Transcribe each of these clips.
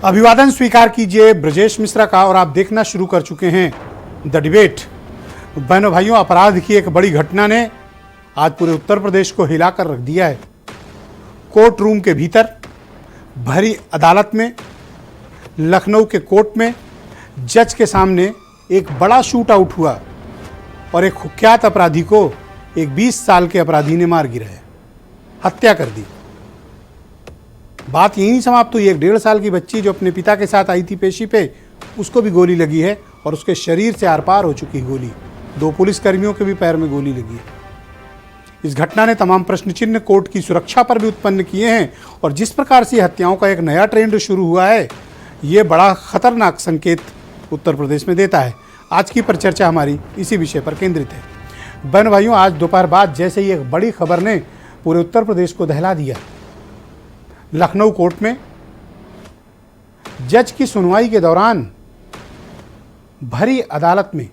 अभिवादन स्वीकार कीजिए ब्रजेश मिश्रा का और आप देखना शुरू कर चुके हैं द डिबेट। बहनों भाइयों, अपराध की एक बड़ी घटना ने आज पूरे उत्तर प्रदेश को हिलाकर रख दिया है। कोर्ट रूम के भीतर भरी अदालत में, लखनऊ के कोर्ट में जज के सामने एक बड़ा शूट आउट हुआ और एक कुख्यात अपराधी को एक 20 साल के अपराधी ने मार गिराया, हत्या कर दी। बात यही नहीं समाप्त हुई। एक 1.5 साल की बच्ची जो अपने पिता के साथ आई थी पेशी पे, उसको भी गोली लगी है और उसके शरीर से आर पार हो चुकी गोली। 2 पुलिसकर्मियों के भी पैर में गोली लगी है। इस घटना ने तमाम प्रश्न चिन्ह कोर्ट की सुरक्षा पर भी उत्पन्न किए हैं और जिस प्रकार से हत्याओं का एक नया ट्रेंड शुरू हुआ है, ये बड़ा खतरनाक संकेत उत्तर प्रदेश में देता है। आज की परिचर्चा हमारी इसी विषय पर केंद्रित है। बहन भाइयों, आज दोपहर बाद जैसे ही एक बड़ी खबर ने पूरे उत्तर प्रदेश को दहला दिया। लखनऊ कोर्ट में जज की सुनवाई के दौरान भरी अदालत में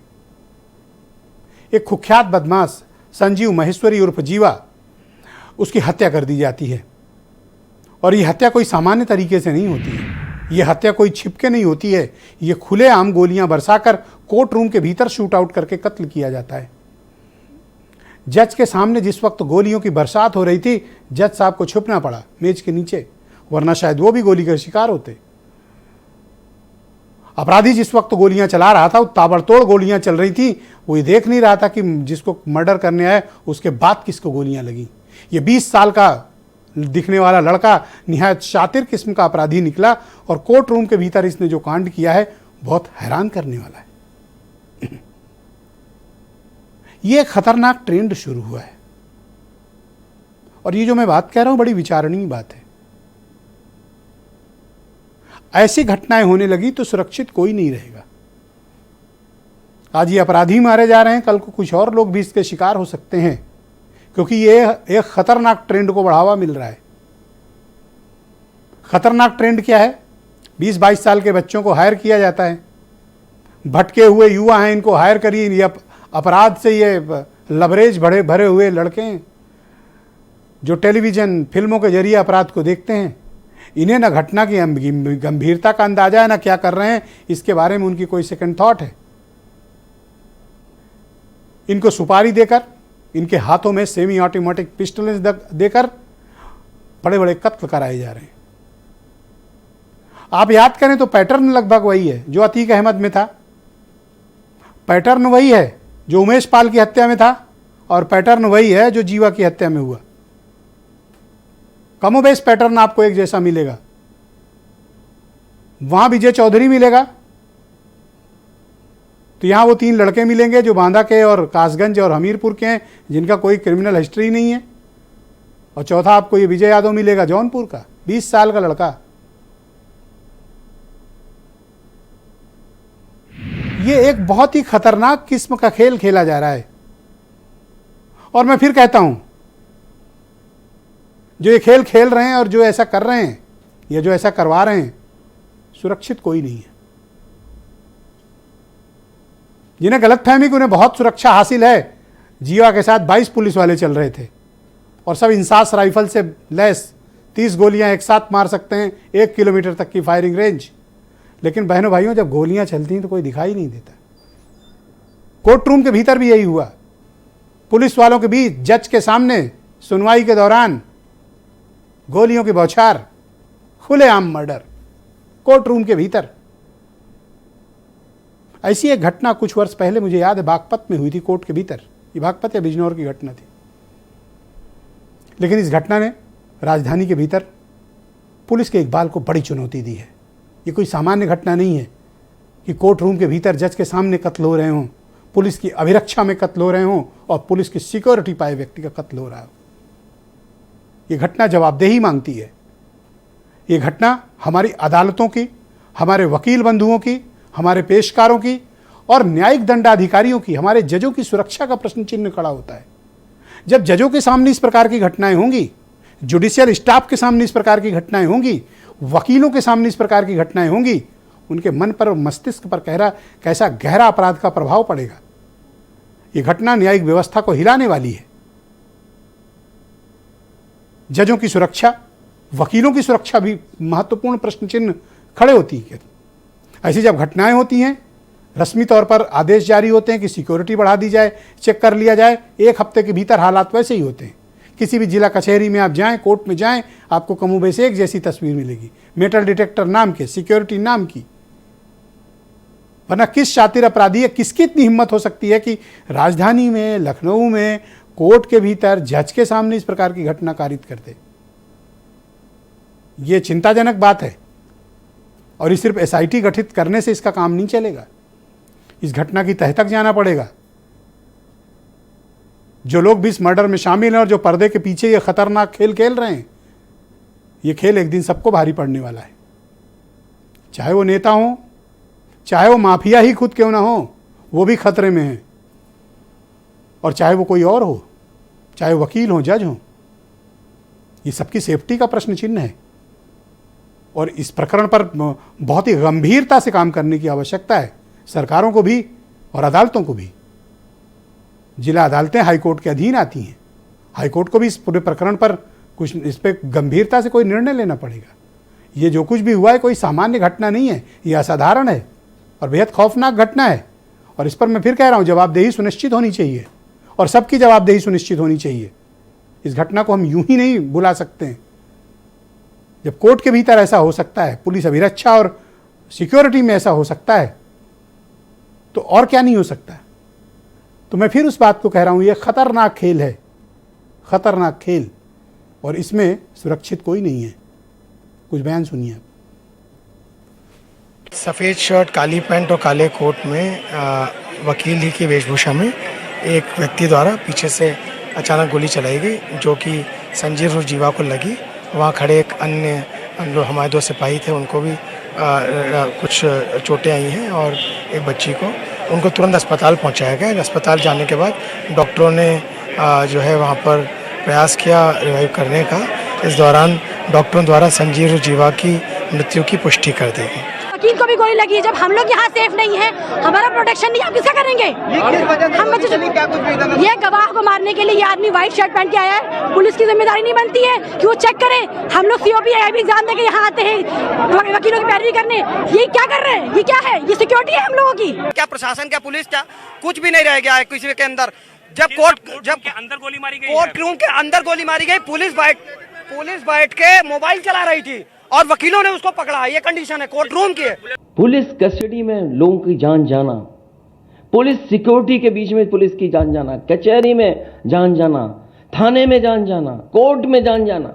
एक कुख्यात बदमाश संजीव महेश्वरी उर्फ जीवा, उसकी हत्या कर दी जाती है। और यह हत्या कोई सामान्य तरीके से नहीं होती है। यह हत्या कोई छिपके नहीं होती है। यह खुलेआम गोलियां बरसाकर कोर्ट रूम के भीतर शूट आउट करके कत्ल किया जाता है। जज के सामने जिस वक्त गोलियों की बरसात हो रही थी, जज साहब को छुपना पड़ा मेज के नीचे, वरना शायद वो भी गोली का शिकार होते। अपराधी जिस वक्त गोलियां चला रहा था, वो ताबड़तोड़ गोलियां चल रही थी। वो ये देख नहीं रहा था कि जिसको मर्डर करने आए उसके बाद किसको गोलियां लगी। ये 20 साल का दिखने वाला लड़का निहायत शातिर किस्म का अपराधी निकला और कोर्ट रूम के भीतर इसने जो कांड किया है, बहुत हैरान करने वाला है। ये एक खतरनाक ट्रेंड शुरू हुआ है और ये जो मैं बात कह रहा हूं, बड़ी विचारणीय बात है। ऐसी घटनाएं होने लगी तो सुरक्षित कोई नहीं रहेगा। आज ये अपराधी मारे जा रहे हैं, कल को कुछ और लोग भी इसके शिकार हो सकते हैं, क्योंकि ये एक खतरनाक ट्रेंड को बढ़ावा मिल रहा है। खतरनाक ट्रेंड क्या है? 20-22 साल के बच्चों को हायर किया जाता है। भटके हुए युवा हैं, इनको हायर करिए। ये अपराध से ये लबरेज भरे हुए लड़के हैं जो टेलीविज़न फिल्मों के जरिए अपराध को देखते हैं। इन्हें न घटना की गंभीरता का अंदाजा है, न क्या कर रहे हैं इसके बारे में उनकी कोई सेकंड थॉट है। इनको सुपारी देकर, इनके हाथों में सेमी ऑटोमेटिक पिस्टल देकर बड़े बड़े कत्ल कराए जा रहे हैं। आप याद करें तो पैटर्न लगभग वही है जो अतीक अहमद में था। पैटर्न वही है जो उमेश पाल की हत्या में था और पैटर्न वही है जो जीवा की हत्या में हुआ। कमोबेश पैटर्न आपको एक जैसा मिलेगा। वहां विजय चौधरी मिलेगा तो यहां वो 3 लड़के मिलेंगे जो बांदा के और कासगंज और हमीरपुर के हैं, जिनका कोई क्रिमिनल हिस्ट्री नहीं है। और चौथा आपको ये विजय यादव मिलेगा जौनपुर का, 20 साल का लड़का। ये एक बहुत ही खतरनाक किस्म का खेल खेला जा रहा है। और मैं फिर कहता हूं, जो ये खेल खेल रहे हैं और जो ऐसा कर रहे हैं या जो ऐसा करवा रहे हैं, सुरक्षित कोई नहीं है। जिन्हें गलतफहमी कि उन्हें बहुत सुरक्षा हासिल है, जीवा के साथ 22 पुलिस वाले चल रहे थे और सब इंसास राइफल से लैस 30 गोलियां एक साथ मार सकते हैं, 1 किलोमीटर तक की फायरिंग रेंज। लेकिन बहनों भाइयों, जब गोलियां चलती हैं तो कोई दिखाई नहीं देता। कोर्ट रूम के भीतर भी यही हुआ। पुलिस वालों के बीच जज के सामने सुनवाई के दौरान गोलियों की बौछार, खुलेआम मर्डर कोर्ट रूम के भीतर। ऐसी एक घटना कुछ वर्ष पहले मुझे याद है बागपत में हुई थी, कोर्ट के भीतर। ये बागपत या बिजनौर की घटना थी। लेकिन इस घटना ने राजधानी के भीतर पुलिस के इकबाल को बड़ी चुनौती दी है। ये कोई सामान्य घटना नहीं है कि कोर्ट रूम के भीतर जज के सामने कत्ल हो रहे हों, पुलिस की अभिरक्षा में कत्ल हो रहे हों और पुलिस की सिक्योरिटी पाए व्यक्ति का कत्ल हो रहा हो। ये घटना जवाबदेही मांगती है। ये घटना हमारी अदालतों की, हमारे वकील बंधुओं की, हमारे पेशकारों की और न्यायिक दंडाधिकारियों की, हमारे जजों की सुरक्षा का प्रश्न चिन्ह खड़ा होता है। जब जजों के सामने इस प्रकार की घटनाएं होंगी, जुडिशियल स्टाफ के सामने इस प्रकार की घटनाएं होंगी, वकीलों के सामने इस प्रकार की घटनाएं होंगी, उनके मन पर और मस्तिष्क पर कैसा गहरा अपराध का प्रभाव पड़ेगा। ये घटना न्यायिक व्यवस्था को हिलाने वाली है। जजों की सुरक्षा, वकीलों की सुरक्षा भी महत्वपूर्ण प्रश्न चिन्ह खड़े होती है। ऐसी जब घटनाएं होती हैं, रस्मी तौर पर आदेश जारी होते हैं कि सिक्योरिटी बढ़ा दी जाए, चेक कर लिया जाए, 1 हफ्ते के भीतर हालात वैसे ही होते हैं। किसी भी जिला कचहरी में आप जाएं, कोर्ट में जाएं, आपको कमोबेश एक जैसी तस्वीर मिलेगी, मेटल डिटेक्टर नाम के, सिक्योरिटी नाम की। वरना किस शातिर अपराधी है, किसकी इतनी हिम्मत हो सकती है कि राजधानी में, लखनऊ में, कोर्ट के भीतर जज के सामने इस प्रकार की घटना कारित कर दे। ये चिंताजनक बात है और ये सिर्फ एसआईटी गठित करने से इसका काम नहीं चलेगा। इस घटना की तह तक जाना पड़ेगा। जो लोग भी इस मर्डर में शामिल हैं और जो पर्दे के पीछे ये खतरनाक खेल खेल रहे हैं, ये खेल एक दिन सबको भारी पड़ने वाला है। चाहे वो नेता हो, चाहे वो माफिया ही खुद क्यों ना हो, वो भी खतरे में है। और चाहे वो कोई और हो, चाहे वकील हो, जज हो, ये सबकी सेफ्टी का प्रश्न चिन्ह है। और इस प्रकरण पर बहुत ही गंभीरता से काम करने की आवश्यकता है, सरकारों को भी और अदालतों को भी। जिला अदालतें हाईकोर्ट के अधीन आती हैं, हाईकोर्ट को भी इस पूरे प्रकरण पर कुछ, इस पर गंभीरता से कोई निर्णय लेना पड़ेगा। ये जो कुछ भी हुआ है कोई सामान्य घटना नहीं है, ये असाधारण है और बेहद खौफनाक घटना है। और इस पर मैं फिर कह रहा हूँ, जवाबदेही सुनिश्चित होनी चाहिए और सबकी जवाबदेही सुनिश्चित होनी चाहिए। इस घटना को हम यूं ही नहीं बुला सकते हैं। जब कोर्ट के भीतर ऐसा हो सकता है, पुलिस अभिरक्षा और सिक्योरिटी में ऐसा हो सकता है, तो और क्या नहीं हो सकता। तो मैं फिर उस बात को कह रहा हूं, यह खतरनाक खेल है, खतरनाक खेल, और इसमें सुरक्षित कोई नहीं है। कुछ बयान सुनिए आप। सफ़ेद शर्ट, काली पैंट और काले कोट में वकील ही की वेशभूषा में एक व्यक्ति द्वारा पीछे से अचानक गोली चलाई गई, जो कि संजीव और जीवा को लगी। वहाँ खड़े एक अन्य जो हमारे 2 सिपाही थे, उनको भी कुछ चोटें आई हैं और एक बच्ची को, उनको तुरंत अस्पताल पहुंचाया गया। अस्पताल जाने के बाद डॉक्टरों ने जो है वहां पर प्रयास किया रिवाइव करने का। इस दौरान डॉक्टरों द्वारा संजीव और जीवा की मृत्यु की पुष्टि कर दी गई। वकील को भी गोली लगी है। जब हम लोग यहाँ सेफ नहीं है, हमारा प्रोटेक्शन नहीं, आप किसका करेंगे? हम ये गवाह को मारने के लिए ये आदमी व्हाइट शर्ट पहन के आया है। पुलिस की जिम्मेदारी नहीं बनती है कि वो चेक करे? हम लोग सीओपी आईबी एग्जाम देके यहाँ आते हैं वकीलों की पैरवी करने। ये क्या कर रहे हैं? ये क्या है? ये सिक्योरिटी है हम लोगों की? क्या प्रशासन, क्या पुलिस, क्या कुछ भी नहीं रह गया है किसी के अंदर। जब कोर्ट के अंदर गोली मारी गई, कोर्ट रूम के अंदर गोली मारी गई, पुलिस बैठ के मोबाइल चला रही थी और वकीलों ने उसको पकड़ा। ये कंडीशन है कोर्ट रूम की। पुलिस कस्टडी में लोगों की जान जाना, पुलिस सिक्योरिटी के बीच में पुलिस की जान जाना, कचहरी में जान जाना, थाने में जान जाना, कोर्ट में जान जाना।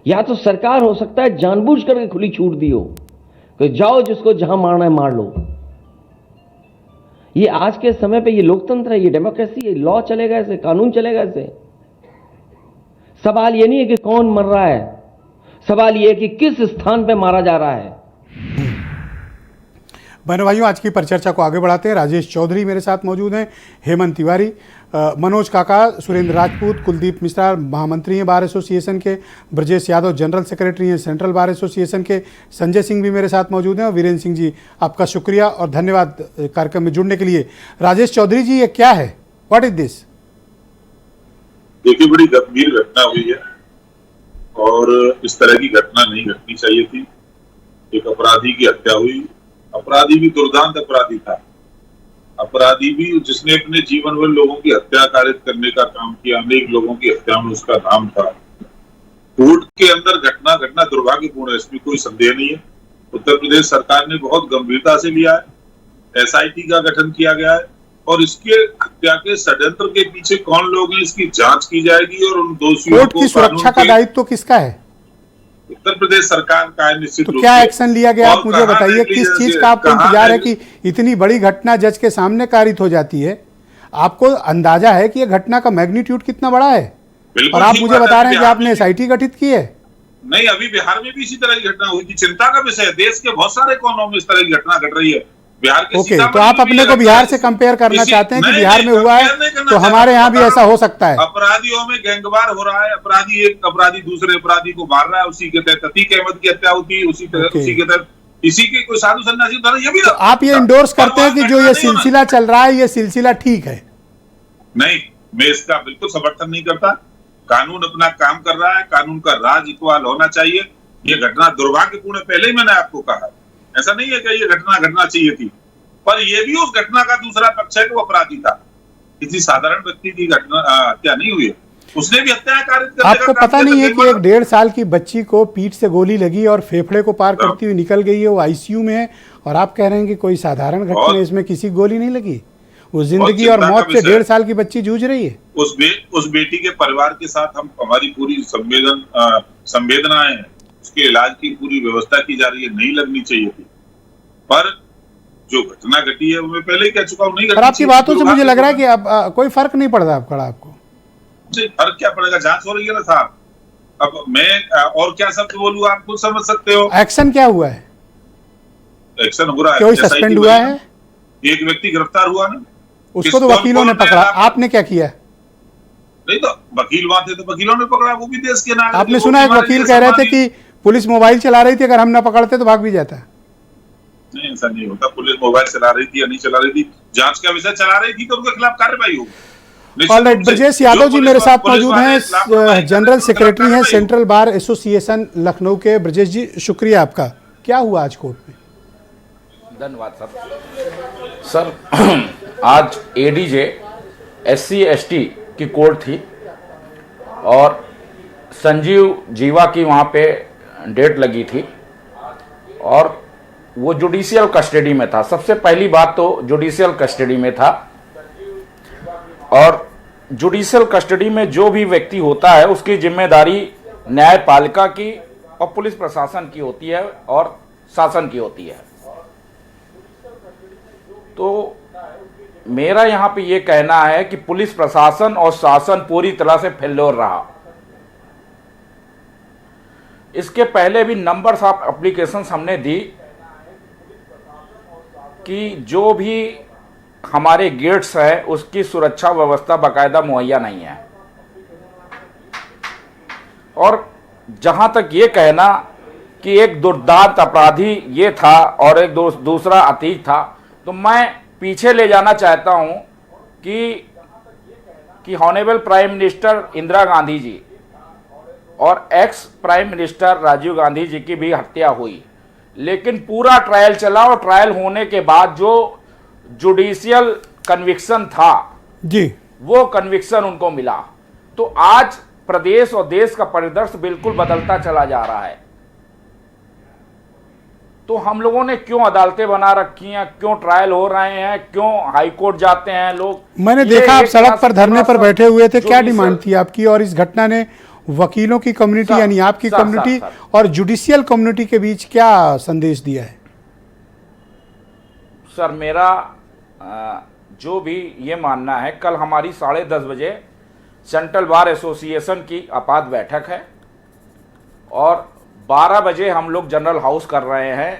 या तो सरकार हो सकता है जानबूझ करके खुली छूट दी हो कि जाओ जिसको जहां मारना है मार लो। ये आज के समय पे ये लोकतंत्र है, ये डेमोक्रेसी है, लॉ चलेगा ऐसे, कानून चलेगा ऐसे। सवाल ये नहीं है कि कौन मर रहा है, सवाल ये है कि किस स्थान पे मारा जा रहा है। बहनों भाइयों, आज की परिचर्चा को आगे बढ़ाते हैं। राजेश चौधरी मेरे साथ मौजूद हैं, हेमंत तिवारी, मनोज काका, सुरेंद्र राजपूत, कुलदीप मिश्रा महामंत्री हैं बार एसोसिएशन के, ब्रजेश यादव जनरल सेक्रेटरी हैं सेंट्रल बार एसोसिएशन के, संजय सिंह भी मेरे साथ मौजूद हैं, और वीरेंद्र सिंह जी आपका शुक्रिया और धन्यवाद कार्यक्रम में जुड़ने के लिए। राजेश चौधरी जी, ये क्या है? What is this? देखिए, बड़ी गंभीर घटना हुई है और इस तरह की घटना नहीं घटनी चाहिए थी। एक अपराधी की हत्या हुई। अपराधी भी दुर्दांत अपराधी था। अपराधी भी जिसने अपने जीवन भर लोगों की हत्या कारित करने का काम किया, अनेक लोगों की हत्या में उसका नाम था। कोर्ट के अंदर घटना घटना दुर्भाग्यपूर्ण है, इसमें कोई संदेह नहीं है। उत्तर प्रदेश सरकार ने बहुत गंभीरता से लिया है। एसआईटी का गठन किया गया है और इसके हत्या के षड्यंत्र के पीछे कौन लोग हैं, इसकी जांच की जाएगी और उन दोषियों कोर्ट की सुरक्षा का दायित्व किसका है? उत्तर प्रदेश सरकार का है निश्चित रूप से। तो क्या एक्शन लिया गया, आप मुझे बताइए। किस चीज का आपको इंतजार है कि इतनी बड़ी घटना जज के सामने कारित हो जाती है? आपको अंदाजा है कि यह घटना का मैग्नीट्यूड कितना बड़ा है? और आप मुझे बता रहे हैं कि आपने एसआईटी गठित की है। नहीं, अभी बिहार में भी इसी तरह की घटना हुई थी। चिंता का विषय है। देश के बहुत सारे कोनों में इस तरह की घटना घट रही है। बिहार के ओके, तो आप अपने को बिहार से कंपेयर करना चाहते हैं कि बिहार में हुआ है तो हमारे यहाँ भी ऐसा हो सकता है? अपराधियों में गैंगवार हो रहा है। अपराधी एक अपराधी दूसरे अपराधी को मार रहा है। उसी के तहत अतीक अहमद की हत्या होती है, उसी के तहत इसी के कोई साधु सन्यासी ये भी। तो आप ये इंडोर्स करते हैं कि जो ये सिलसिला चल रहा है, ये सिलसिला ठीक है? नहीं, मैं इसका बिल्कुल समर्थन नहीं करता। कानून अपना काम कर रहा है। कानून का राज इकबाल होना चाहिए। ये घटना दुर्भाग्यपूर्ण है, पहले ही मैंने आपको कहा। ऐसा नहीं है कि ये घटना घटना चाहिए थी, पर ये भी उस घटना का दूसरा पक्ष है कि वो अपराधी था। किसी साधारण व्यक्ति की घटना हत्या नहीं हुई है, उसने भी हत्या कारित करने आपको का काम पता किया। नहीं है कि एक 1.5 साल की बच्ची को पीठ से गोली लगी और फेफड़े को पार करती हुई निकल गई है, वो आईसीयू में है, और आप कह रहे हैं कि कोई साधारण घटना है, इसमें किसी गोली नहीं लगी। वो जिंदगी और मौत से 1.5 साल की बच्ची जूझ रही है। उस बेटी के परिवार के साथ हमारी पूरी संवेदनाएं हैं, उसके इलाज की पूरी व्यवस्था की जा रही है, नहीं लगनी चाहिए थी, पर जो घटना घटी है वो मैं पहले ही कह चुका हूँ, नहीं घटनी। पर आपकी बातों से मुझे लग रहा है कि अब कोई फर्क नहीं पड़ रहा आपको। फर्क क्या पड़ेगा, जांच हो रही है ना साहब। अब मैं और क्या शब्द बोलूं, आप खुद समझ सकते हो। एक्शन क्या हुआ है? एक्शन हो रहा है, कोई सस्पेंड हुआ है? एक व्यक्ति गिरफ्तार हुआ ना, उसको तो वकीलों ने पकड़ा, आपने क्या किया? नहीं तो वकील वहां थे तो वकीलों ने पकड़ा, वो भी देश के नागरिक। आपने सुना एक वकील कह रहे थे कि पुलिस मोबाइल चला रही थी, अगर हम ना पकड़ते तो भाग भी जाता। नहीं, ऐसा नहीं होता। पुलिस मोबाइल चला रही थी या नहीं चला रही थी, जांच का विषय चला रही थी तो उनके खिलाफ कार्रवाई होगी। ऑलराइट, ब्रजेश यादव जी मेरे साथ मौजूद हैं, जनरल सेक्रेटरी हैं सेंट्रल बार एसोसिएशन लखनऊ के। ब्रजेश जी, शुक्रिया आपका। क्या हुआ आज कोर्ट में? धन्यवाद सर। आज एडीजे SC ST की कोर्ट थी और संजीव जीवा की वहाँ पे डेट लगी थी और वो जुडिशियल कस्टडी में था। सबसे पहली बात तो जुडिशियल कस्टडी में था, और जुडिशियल कस्टडी में जो भी व्यक्ति होता है उसकी जिम्मेदारी न्यायपालिका की और पुलिस प्रशासन की होती है और शासन की होती है। तो मेरा यहाँ पे ये कहना है कि पुलिस प्रशासन और शासन पूरी तरह से फेल्योर रहा। इसके पहले भी नंबर्स ऑफ एप्लीकेशंस हमने दी कि जो भी हमारे गेट्स है उसकी सुरक्षा व्यवस्था बाकायदा मुहैया नहीं है, और जहां तक ये कहना कि एक दुर्दांत अपराधी ये था और एक दूसरा अतीक था, तो मैं पीछे ले जाना चाहता हूं कि honourable prime minister Indira Gandhi ji और ex prime minister Rajiv Gandhi ji की भी हत्या हुई, लेकिन पूरा ट्रायल चला और ट्रायल होने के बाद जो जुडिशियल कन्विक्शन था जी, वो कन्विक्शन उनको मिला। तो आज प्रदेश और देश का परिदृश्य बिल्कुल बदलता चला जा रहा है। तो हम लोगों ने क्यों अदालतें बना रखी हैं, क्यों ट्रायल हो रहे हैं, क्यों हाई कोर्ट जाते हैं लोग? मैंने देखा आप सड़क पर धरने पर बैठे हुए थे, क्या डिमांड थी आपकी? और इस घटना ने वकीलों की कम्युनिटी यानी आपकी कम्युनिटी और जुडिशियल कम्युनिटी के बीच क्या संदेश दिया है? सर, मेरा जो भी ये मानना है, कल हमारी 10:30 बजे सेंट्रल बार एसोसिएशन की आपात बैठक है और 12 बजे हम लोग जनरल हाउस कर रहे हैं।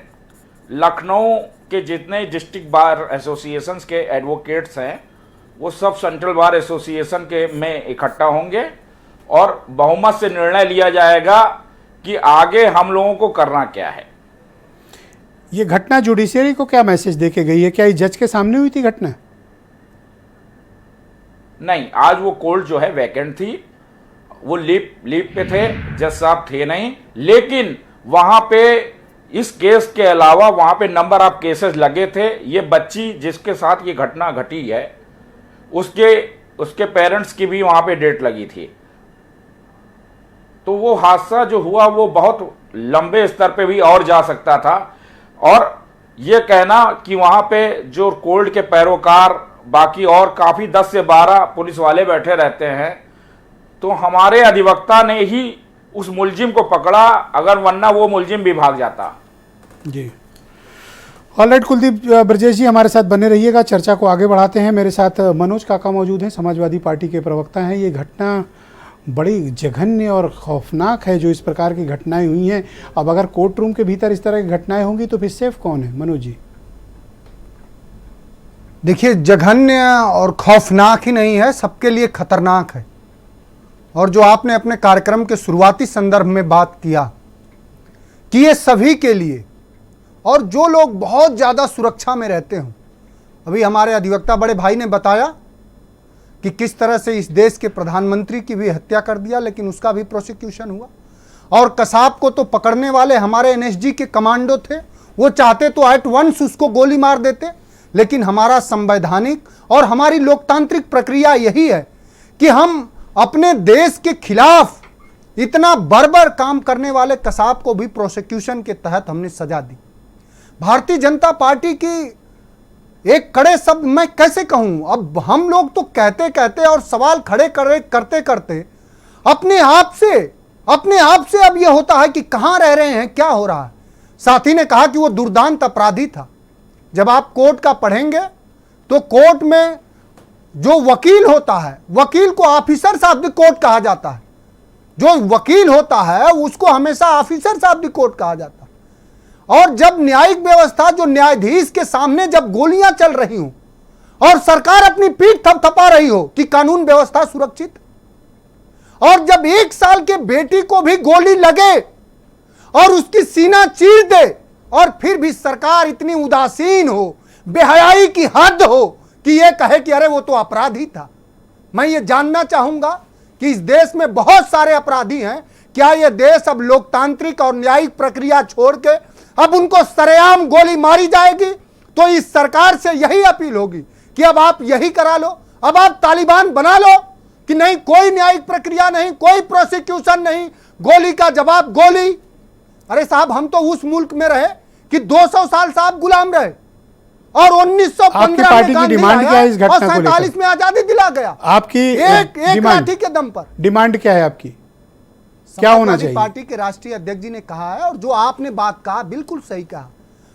लखनऊ के जितने डिस्ट्रिक्ट बार एसोसिएशंस के एडवोकेट्स हैं वो सब सेंट्रल बार एसोसिएशन के में इकट्ठा होंगे और बहुमत से निर्णय लिया जाएगा कि आगे हम लोगों को करना क्या है। ये घटना जुडिशियरी को क्या मैसेज देके गई है? क्या ये जज के सामने हुई थी घटना? नहीं, आज वो कोर्ट जो है वैकेंट थी, वो लीव पे थे, जज साहब थे नहीं, लेकिन वहां पे इस केस के अलावा वहां पे नंबर ऑफ केसेस लगे थे। ये बच्ची जिसके साथ ये घटना घटी है उसके पेरेंट्स की भी वहां पे डेट लगी थी। तो वो हादसा जो हुआ वो बहुत लंबे स्तर पे भी और जा सकता था, और ये कहना कि वहां पे जो कोर्ट के पैरोकार बाकी और काफी 10 से 12 पुलिस वाले बैठे रहते हैं, तो हमारे अधिवक्ता ने ही उस मुलजिम को पकड़ा, अगर वरना वो मुलजिम भी भाग जाता। जी, ऑलराइट कुलदीप, ब्रजेश जी हमारे साथ बने रहिएगा, चर्चा को आगे बढ़ाते हैं। मेरे साथ मनोज काका मौजूद हैं, समाजवादी पार्टी के प्रवक्ता हैं। ये घटना बड़ी जघन्य और खौफनाक है जो इस प्रकार की घटनाएं हुई हैं। अब अगर कोर्ट रूम के भीतर इस तरह की घटनाएं होंगी तो फिर सेफ कौन है? मनोज जी। देखिए, जघन्य और खौफनाक ही नहीं है, सबके लिए खतरनाक है। और जो आपने अपने कार्यक्रम के शुरुआती संदर्भ में बात किया कि ये सभी के लिए, और जो लोग बहुत ज़्यादा सुरक्षा में रहते हों, अभी हमारे अधिवक्ता बड़े भाई ने बताया कि किस तरह से इस देश के प्रधानमंत्री की भी हत्या कर दिया, लेकिन उसका भी प्रोसिक्यूशन हुआ। और कसाब को तो पकड़ने वाले हमारे एनएसजी के कमांडो थे, वो चाहते तो एट वंस उसको गोली मार देते। लेकिन हमारा संवैधानिक और हमारी लोकतांत्रिक प्रक्रिया यही है कि हम अपने देश के खिलाफ इतना बर्बर काम करने वाले कसाब को भी प्रोसिक्यूशन के तहत हमने सजा दी। भारतीय जनता पार्टी की एक कड़े शब्द मैं कैसे कहूं, अब हम लोग तो कहते कहते और सवाल खड़े करते करते अपने आप से अब यह होता है कि कहां रह रहे हैं, क्या हो रहा है। साथी ने कहा कि वो दुर्दांत अपराधी था। जब आप कोर्ट का पढ़ेंगे तो कोर्ट में जो वकील होता है, वकील को ऑफिसर ऑफ द कोर्ट कहा जाता है। जो वकील होता है उसको हमेशा ऑफिसर ऑफ द कोर्ट कहा जाता है। और जब न्यायिक व्यवस्था, जो न्यायाधीश के सामने जब गोलियां चल रही हो और सरकार अपनी पीठ थपथपा रही हो कि कानून व्यवस्था सुरक्षित, और जब 1 साल के बेटी को भी गोली लगे और उसकी सीना चीर दे और फिर भी सरकार इतनी उदासीन हो, बेहयाई की हद हो कि यह कहे कि अरे वो तो अपराधी था। मैं ये जानना चाहूंगा कि इस देश में बहुत सारे अपराधी हैं, क्या यह देश अब लोकतांत्रिक और न्यायिक प्रक्रिया छोड़ के अब उनको सरेआम गोली मारी जाएगी? तो इस सरकार से यही अपील होगी कि अब आप यही करा लो, अब आप तालिबान बना लो कि नहीं, कोई न्यायिक प्रक्रिया नहीं, कोई प्रोसिक्यूशन नहीं, गोली का जवाब गोली। अरे साहब, हम तो उस मुल्क में रहे कि 200 साल साहब गुलाम रहे और 1915 पार्टी की डिमांड क्या है इस घटना को लेकर? 47 में आजादी दिला गया आपकी एक लाठी के दम पर। डिमांड क्या है आपकी, क्या होना चाहिए? पार्टी के राष्ट्रीय अध्यक्ष जी ने कहा है, और जो आपने बात कहा बिल्कुल सही कहा,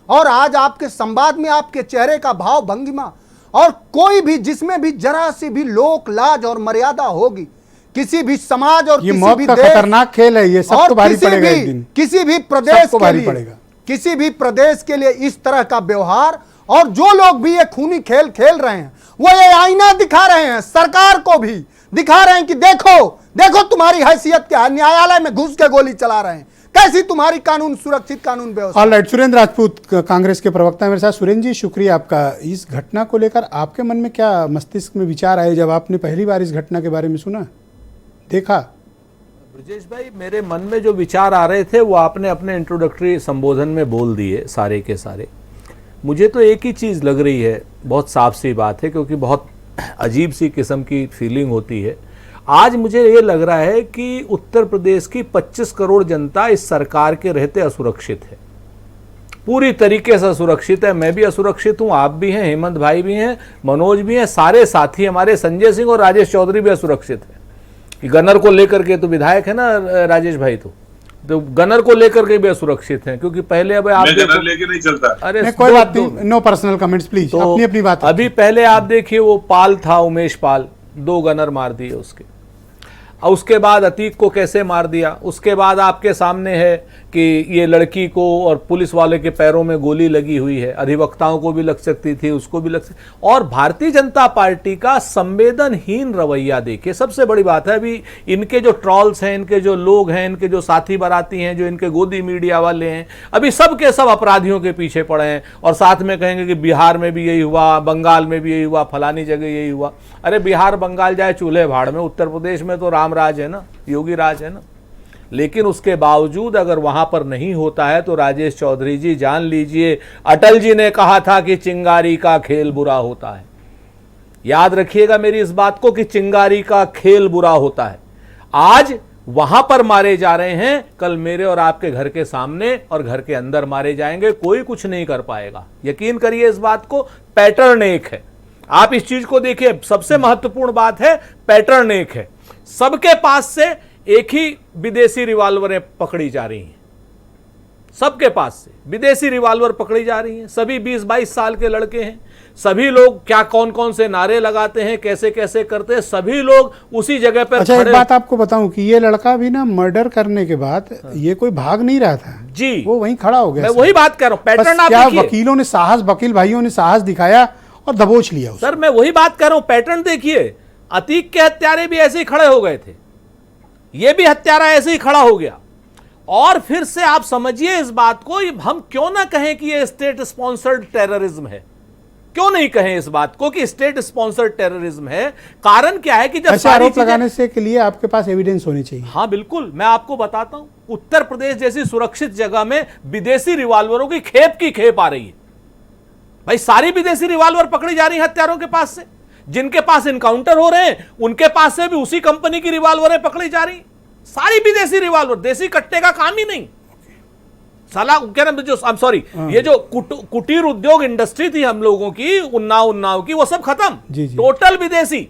और आज आपके संवाद में आपके चेहरे का भाव भंगिमा और कोई भी जिसमें भी जरा सी भी लोक लाज और मर्यादा होगी, किसी भी समाज और ये किसी मौत भी का देश खतरनाक खेल है, ये सबको भारी पड़ेगा एक दिन, किसी भी प्रदेश सबको के भारी लिए, पड़ेगा। किसी भी प्रदेश के लिए इस तरह का व्यवहार, और जो लोग भी ये खूनी खेल खेल रहे हैं वो ये आईना दिखा रहे हैं, सरकार को भी दिखा रहे हैं कि देखो देखो तुम्हारी हैसियत क्या है, न्यायालय में घुस के गोली चला रहे हैं, कैसी तुम्हारी कानून सुरक्षित कानून व्यवस्था। ऑलराइट, सुरेंद्र राजपूत कांग्रेस के प्रवक्ता मेरे साथ। सुरेंद्र जी, शुक्रिया आपका। इस घटना को लेकर आपके मन में क्या मस्तिष्क में विचार आए जब आपने पहली बार इस घटना के बारे में सुना, देखा? ब्रजेश भाई, मेरे मन में जो विचार आ रहे थे वो आपने अपने इंट्रोडक्टरी संबोधन में बोल दिए सारे के सारे। मुझे तो एक ही चीज़ लग रही है, बहुत साफ सी बात है, क्योंकि बहुत अजीब सी किस्म की फीलिंग होती है। आज मुझे ये लग रहा है कि उत्तर प्रदेश की 25 करोड़ जनता इस सरकार के रहते असुरक्षित है, पूरी तरीके से असुरक्षित है। मैं भी असुरक्षित हूँ, आप भी हैं, हेमंत भाई भी हैं, मनोज भी हैं, सारे साथी हमारे संजय सिंह और राजेश चौधरी भी असुरक्षित हैं। गनर को लेकर के तो विधायक है ना राजेश भाई, तो गनर को लेकर के भी असुरक्षित हैं, क्योंकि पहले अब आप गनर लेके नहीं चलता। अरे कोई बात नहीं, नो पर्सनल कमेंट्स प्लीज, अपनी अपनी बात। अभी पहले आप देखिए, वो पाल था, उमेश पाल, 2 गनर मार दिए उसके, और उसके बाद अतीक को कैसे मार दिया। उसके बाद आपके सामने है कि ये लड़की को और पुलिस वाले के पैरों में गोली लगी हुई है, अधिवक्ताओं को भी लग सकती थी, उसको भी लग सकती। और भारतीय जनता पार्टी का संवेदनहीन रवैया देखिए। सबसे बड़ी बात है, अभी इनके जो ट्रॉल्स हैं, इनके जो लोग हैं, इनके जो साथी बाराती हैं, जो इनके गोदी मीडिया वाले हैं, अभी सब के सब अपराधियों के पीछे पड़े हैं और साथ में कहेंगे कि बिहार में भी यही हुआ, बंगाल में भी यही हुआ, फलानी जगह यही हुआ। अरे बिहार बंगाल जाए चूल्हे भाड़ में, उत्तर प्रदेश में तो राम राज है ना, योगी राज है ना। लेकिन उसके बावजूद अगर वहां पर नहीं होता है तो राजेश चौधरी जी जान लीजिए, अटल जी ने कहा था कि चिंगारी का खेल बुरा होता है। याद रखिएगा मेरी इस बात को कि चिंगारी का खेल बुरा होता है। आज वहां पर मारे जा रहे हैं, कल मेरे और आपके घर के सामने और घर के अंदर मारे जाएंगे, कोई कुछ नहीं कर पाएगा। यकीन करिए इस बात को, पैटर्न एक है। आप इस चीज को देखिए, सबसे महत्वपूर्ण बात है पैटर्न एक है। सबके पास से एक ही विदेशी रिवॉल्वरें पकड़ी जा रही हैं, सबके पास से विदेशी रिवॉल्वर पकड़ी जा रही हैं। सभी 20-22 साल के लड़के हैं। सभी लोग क्या कौन कौन से नारे लगाते हैं, कैसे कैसे करते हैं, सभी लोग उसी जगह पर। अच्छा, एक बात आपको बताऊं कि ये लड़का भी ना मर्डर करने के बाद ये कोई भाग नहीं रहा था जी, वो वहीं खड़ा हो गया। मैं वही बात कर रहा हूं, पैटर्न आप क्या देखिए। वकीलों ने साहस, वकील भाइयों ने साहस दिखाया और दबोच लिया उसे। सर मैं वही बात कर रहा हूं, पैटर्न देखिए। अतीक के हत्यारे भी ऐसे ही खड़े हो गए थे, ये भी हत्यारा ऐसे ही खड़ा हो गया। और फिर से आप समझिए इस बात को, हम क्यों ना कहें कि ये स्टेट स्पॉन्सर्ड टेररिज्म है। क्यों नहीं कहें इस बात को कि स्टेट स्पॉन्सर्ड टेररिज्म है? कारण क्या है कि जब ऐसे आरोप लगाने से के लिए आपके पास एविडेंस होनी चाहिए। हाँ बिल्कुल, मैं आपको बताता हूं, उत्तर प्रदेश जैसी सुरक्षित जगह में विदेशी रिवॉल्वरों की खेप आ रही है। भाई सारी विदेशी रिवॉल्वर पकड़ी जा रही है हत्यारों के पास से, जिनके पास इनकाउंटर हो रहे हैं उनके पास से भी उसी कंपनी की रिवॉल्वरें पकड़ी जा रही, सारी विदेशी रिवॉल्वर। देसी कट्टे का काम ही नहीं साला, क्या नाम जो आई एम सॉरी, ये जो कुटीर उद्योग इंडस्ट्री थी हम लोगों की उन्नाव की, वो सब खत्म, टोटल विदेशी।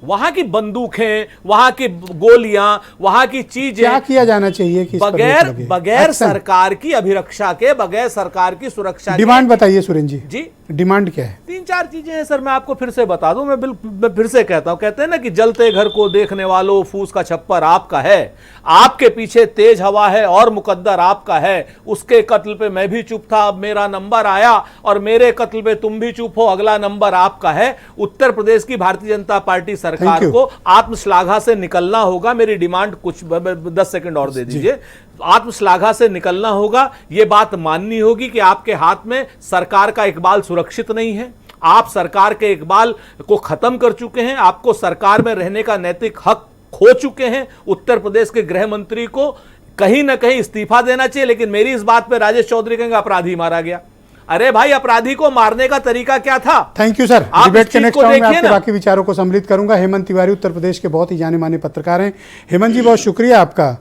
वहां की बंदूकें, वहां की गोलियां, वहां की चीजें, क्या किया जाना चाहिए कि बगैर सरकार की अभिरक्षा के, बगैर सरकार की सुरक्षा। डिमांड बताइए सुरेंद्र जी, डिमांड क्या है? 3-4 चीजें हैं सर, मैं आपको फिर से बता दूं। मैं फिर से कहता हूं, कहते हैं ना कि जलते घर को देखने वालों फूस का छप्पर आपका है, आपके पीछे तेज हवा है और मुकद्दर आपका है। उसके कत्ल पे मैं भी चुप था, अब मेरा नंबर आया, और मेरे कत्ल पे तुम भी चुप हो, अगला नंबर आपका है। उत्तर प्रदेश की भारतीय जनता पार्टी सरकार को आत्मश्लाघा से निकलना होगा। मेरी डिमांड कुछ 10 सेकंड और दे दीजिए। आत्मश्लाघा से निकलना होगा, यह बात माननी होगी कि आपके हाथ में सरकार का इकबाल सुरक्षित नहीं है, आप सरकार के इकबाल को खत्म कर चुके हैं, आपको सरकार में रहने का नैतिक हक खो चुके हैं। उत्तर प्रदेश के गृह मंत्री को कहीं ना कहीं इस्तीफा देना चाहिए। लेकिन मेरी इस बात पे राजेश चौधरी कहेंगे अपराधी मारा गया। अरे भाई, अपराधी को मारने का तरीका क्या था? Thank you sir. डिबेट के नेक्स्ट राउंड में आपके बाकी विचारों को सम्मिलित करूंगा। हेमंत तिवारी उत्तर प्रदेश के बहुत ही जाने माने पत्रकार हैं। हेमंत जी, बहुत शुक्रिया आपका।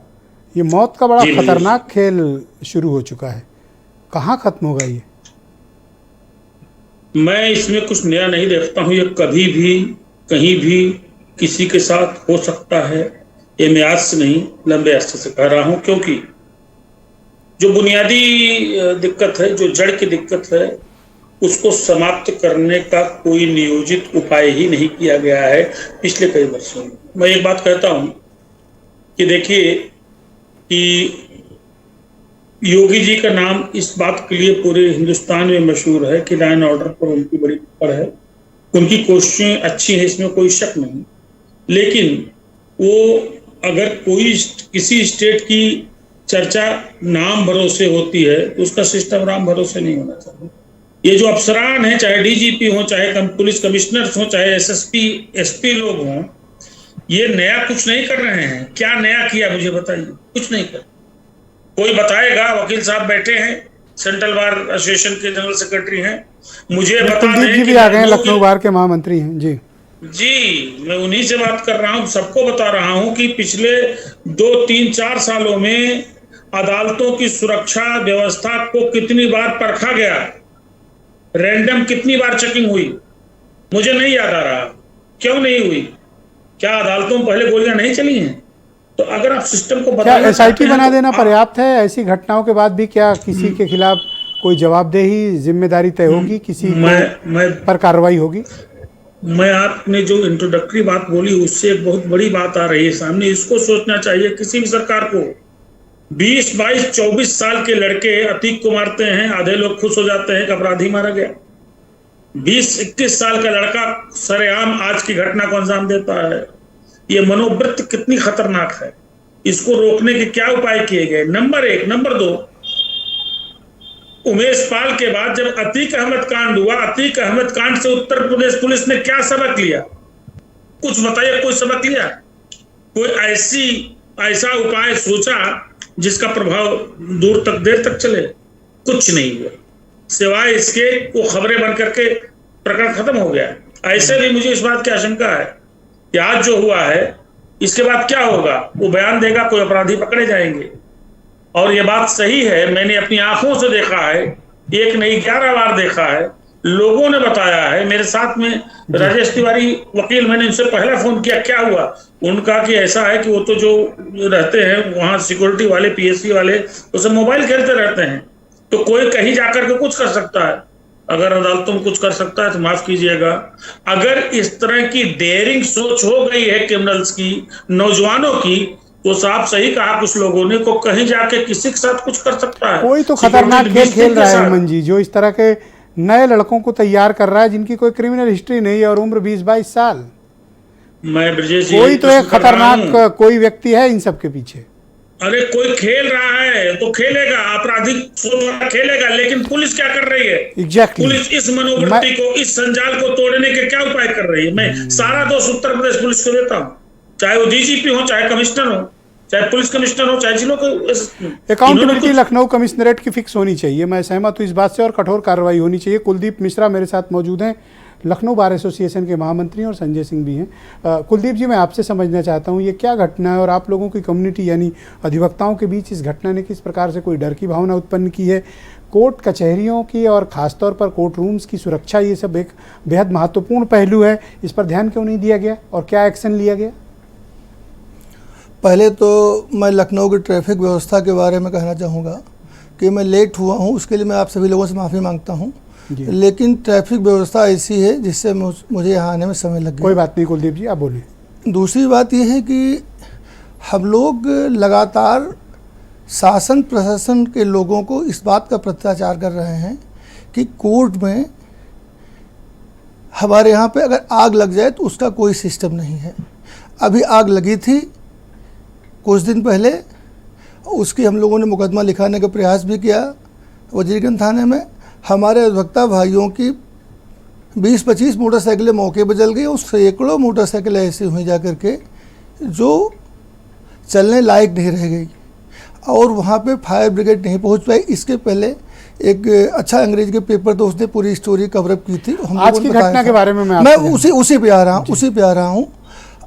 ये मौत का बड़ा खतरनाक खेल शुरू हो चुका है, कहाँ खत्म होगा ये? मैं इसमें कुछ नया नहीं देखता हूँ। ये कभी भी कहीं भी किसी के साथ हो सकता है। ये मैं आज से नहीं, लंबे अरसे से कह रहा हूँ, क्योंकि जो बुनियादी दिक्कत है, जो जड़ की दिक्कत है, उसको समाप्त करने का कोई नियोजित उपाय ही नहीं किया गया है पिछले कई वर्षों में। मैं एक बात कहता हूँ कि देखिए कि योगी जी का नाम इस बात के लिए पूरे हिंदुस्तान में मशहूर है कि लॉ एंड ऑर्डर पर उनकी बड़ी पकड़ है, उनकी कोशिशें अच्छी हैं, इसमें कोई शक नहीं। लेकिन वो अगर कोई किसी स्टेट की चर्चा नाम भरोसे होती है तो उसका सिस्टम राम भरोसे नहीं होना चाहिए। ये जो अफसरान हैं, चाहे डीजीपी हो, चाहे पुलिस कमिश्नर्स हो, चाहे एसएसपी एसपी लोग हों, ये नया कुछ नहीं कर रहे हैं। क्या नया किया मुझे बताइए? कुछ नहीं कर। कोई बताएगा? वकील साहब बैठे हैं, सेंट्रल बार एसोसिएशन के जनरल सेक्रेटरी हैं, मुझे बता दें जी भी आ गए, लखनऊ बार के महामंत्री हैं। जी, मैं उन्हीं से बात कर रहा हूं, सबको बता रहा हूं कि पिछले 2-3-4 सालों में अदालतों की सुरक्षा व्यवस्था को कितनी बार परखा गया, रैंडम कितनी बार चेकिंग हुई, मुझे नहीं याद आ रहा। क्यों नहीं हुई? क्या अदालतों में पहले गोलियां नहीं चली हैं? तो अगर आप सिस्टम को क्या एसआईटी बना देना पर्याप्त है? ऐसी घटनाओं के बाद भी क्या किसी के खिलाफ कोई जवाबदेही, जिम्मेदारी तय होगी, किसी पर कार्रवाई होगी? मैं आपने जो इंट्रोडक्टरी बात बोली उससे एक बहुत बड़ी बात आ रही है सामने। इसको सोचना चाहिए किसी भी सरकार को। 20, 22, 24 साल के लड़के अतीक को मारते हैं, आधे लोग खुश हो जाते हैं कि अपराधी मारा गया। 20, 21 साल का लड़का सरेआम आज की घटना को अंजाम देता है। ये मनोवृत्ति कितनी खतरनाक है, इसको रोकने के क्या उपाय किए गए? नंबर 1। नंबर 2, उमेश पाल के बाद जब अतीक अहमद कांड हुआ, अतीक अहमद कांड से उत्तर प्रदेश पुलिस ने क्या सबक लिया? कुछ बताइए, कोई सबक लिया? कोई ऐसा उपाय सोचा जिसका प्रभाव दूर तक, देर तक चले? कुछ नहीं हुआ, सिवाय इसके वो खबरें बन करके प्रकरण खत्म हो गया। ऐसे भी मुझे इस बात की आशंका है कि आज जो हुआ है इसके बाद क्या होगा? वो बयान देगा, कोई अपराधी पकड़े जाएंगे। और ये बात सही है, मैंने अपनी आंखों से देखा है, एक नहीं 11 बार देखा है, लोगों ने बताया है। मेरे साथ में राजेश तिवारी वकील, मैंने उनसे पहला फोन किया, क्या हुआ? उनका कि ऐसा है कि वो तो जो रहते हैं वहां सिक्योरिटी वाले, पीएससी वाले, उसे मोबाइल खेलते रहते हैं। तो कोई कहीं जाकर के कुछ कर सकता है, अगर अदालतों में कुछ कर सकता है तो माफ कीजिएगा। अगर इस तरह की डेयरिंग सोच हो गई है क्रिमिनल्स की, नौजवानों की, तो साफ सही कहा कुछ लोगों ने, को कहीं जाके किसी के साथ कुछ कर सकता है। कोई तो खतरनाक खेल खेल रहा है हेमंत जी, जो इस तरह के नए लड़कों को तैयार कर रहा है जिनकी कोई क्रिमिनल हिस्ट्री नहीं है और उम्र 20-22 साल। मैं ब्रजेश जी, कोई तो एक खतरनाक कोई व्यक्ति है इन सब के पीछे। अरे कोई खेल रहा है तो खेलेगा, आपराधिक सोच खेलेगा, लेकिन पुलिस क्या कर रही है? Exactly. पुलिस इस मनोवृत्ति को, इस संजाल को तोड़ने के क्या उपाय कर रही है? मैं सारा दोष उत्तर प्रदेश पुलिस को देता हूँ, चाहे वो डीजीपी हो, चाहे कमिश्नर हो, चाहे पुलिस कमिश्नर हो, चाहे जिलों को। अकाउंटेबिलिटी लखनऊ कमिश्नरेट की फिक्स होनी चाहिए, मैं सहमत हूँ इस बात से, और कठोर कार्रवाई होनी चाहिए। कुलदीप मिश्रा मेरे साथ मौजूद हैं, लखनऊ बार एसोसिएशन के महामंत्री, और संजय सिंह भी हैं। कुलदीप जी, मैं आपसे समझना चाहता हूँ ये क्या घटना है, और आप लोगों की कम्युनिटी यानी अधिवक्ताओं के बीच इस घटना ने किस प्रकार से कोई डर की भावना उत्पन्न की है? कोर्ट कचहरियों की और ख़ासतौर पर कोर्ट रूम्स की सुरक्षा, ये सब एक बेहद महत्वपूर्ण पहलू है, इस पर ध्यान क्यों नहीं दिया गया और क्या एक्शन लिया गया? पहले तो मैं लखनऊ की ट्रैफिक व्यवस्था के बारे में कहना चाहूँगा कि मैं लेट हुआ हूँ, उसके लिए मैं आप सभी लोगों से माफ़ी मांगता हूँ, लेकिन ट्रैफिक व्यवस्था ऐसी है जिससे मुझे यहाँ आने में समय लग गया। कोई बात नहीं कुलदीप जी, आप बोलें। दूसरी बात यह है कि हम लोग लगातार शासन प्रशासन के लोगों को इस बात का प्रत्याचार कर रहे हैं कि कोर्ट में हमारे यहाँ पे अगर आग लग जाए तो उसका कोई सिस्टम नहीं है। अभी आग लगी थी कुछ दिन पहले, उसकी हम लोगों ने मुकदमा लिखाने का प्रयास भी किया वजीरगंज थाने में। हमारे अधिवक्ता भाइयों की 20-25 मोटरसाइकिलें मौके पर जल गई, और सैकड़ों मोटरसाइकिलें ऐसी हुई जा कर के जो चलने लायक नहीं रह गई, और वहाँ पे फायर ब्रिगेड नहीं पहुँच पाई। इसके पहले एक अच्छा अंग्रेजी के पेपर तो उसने पूरी स्टोरी कवरअप की थी। आज की घटना के बारे में मैं उसी पे आ रहा हूँ।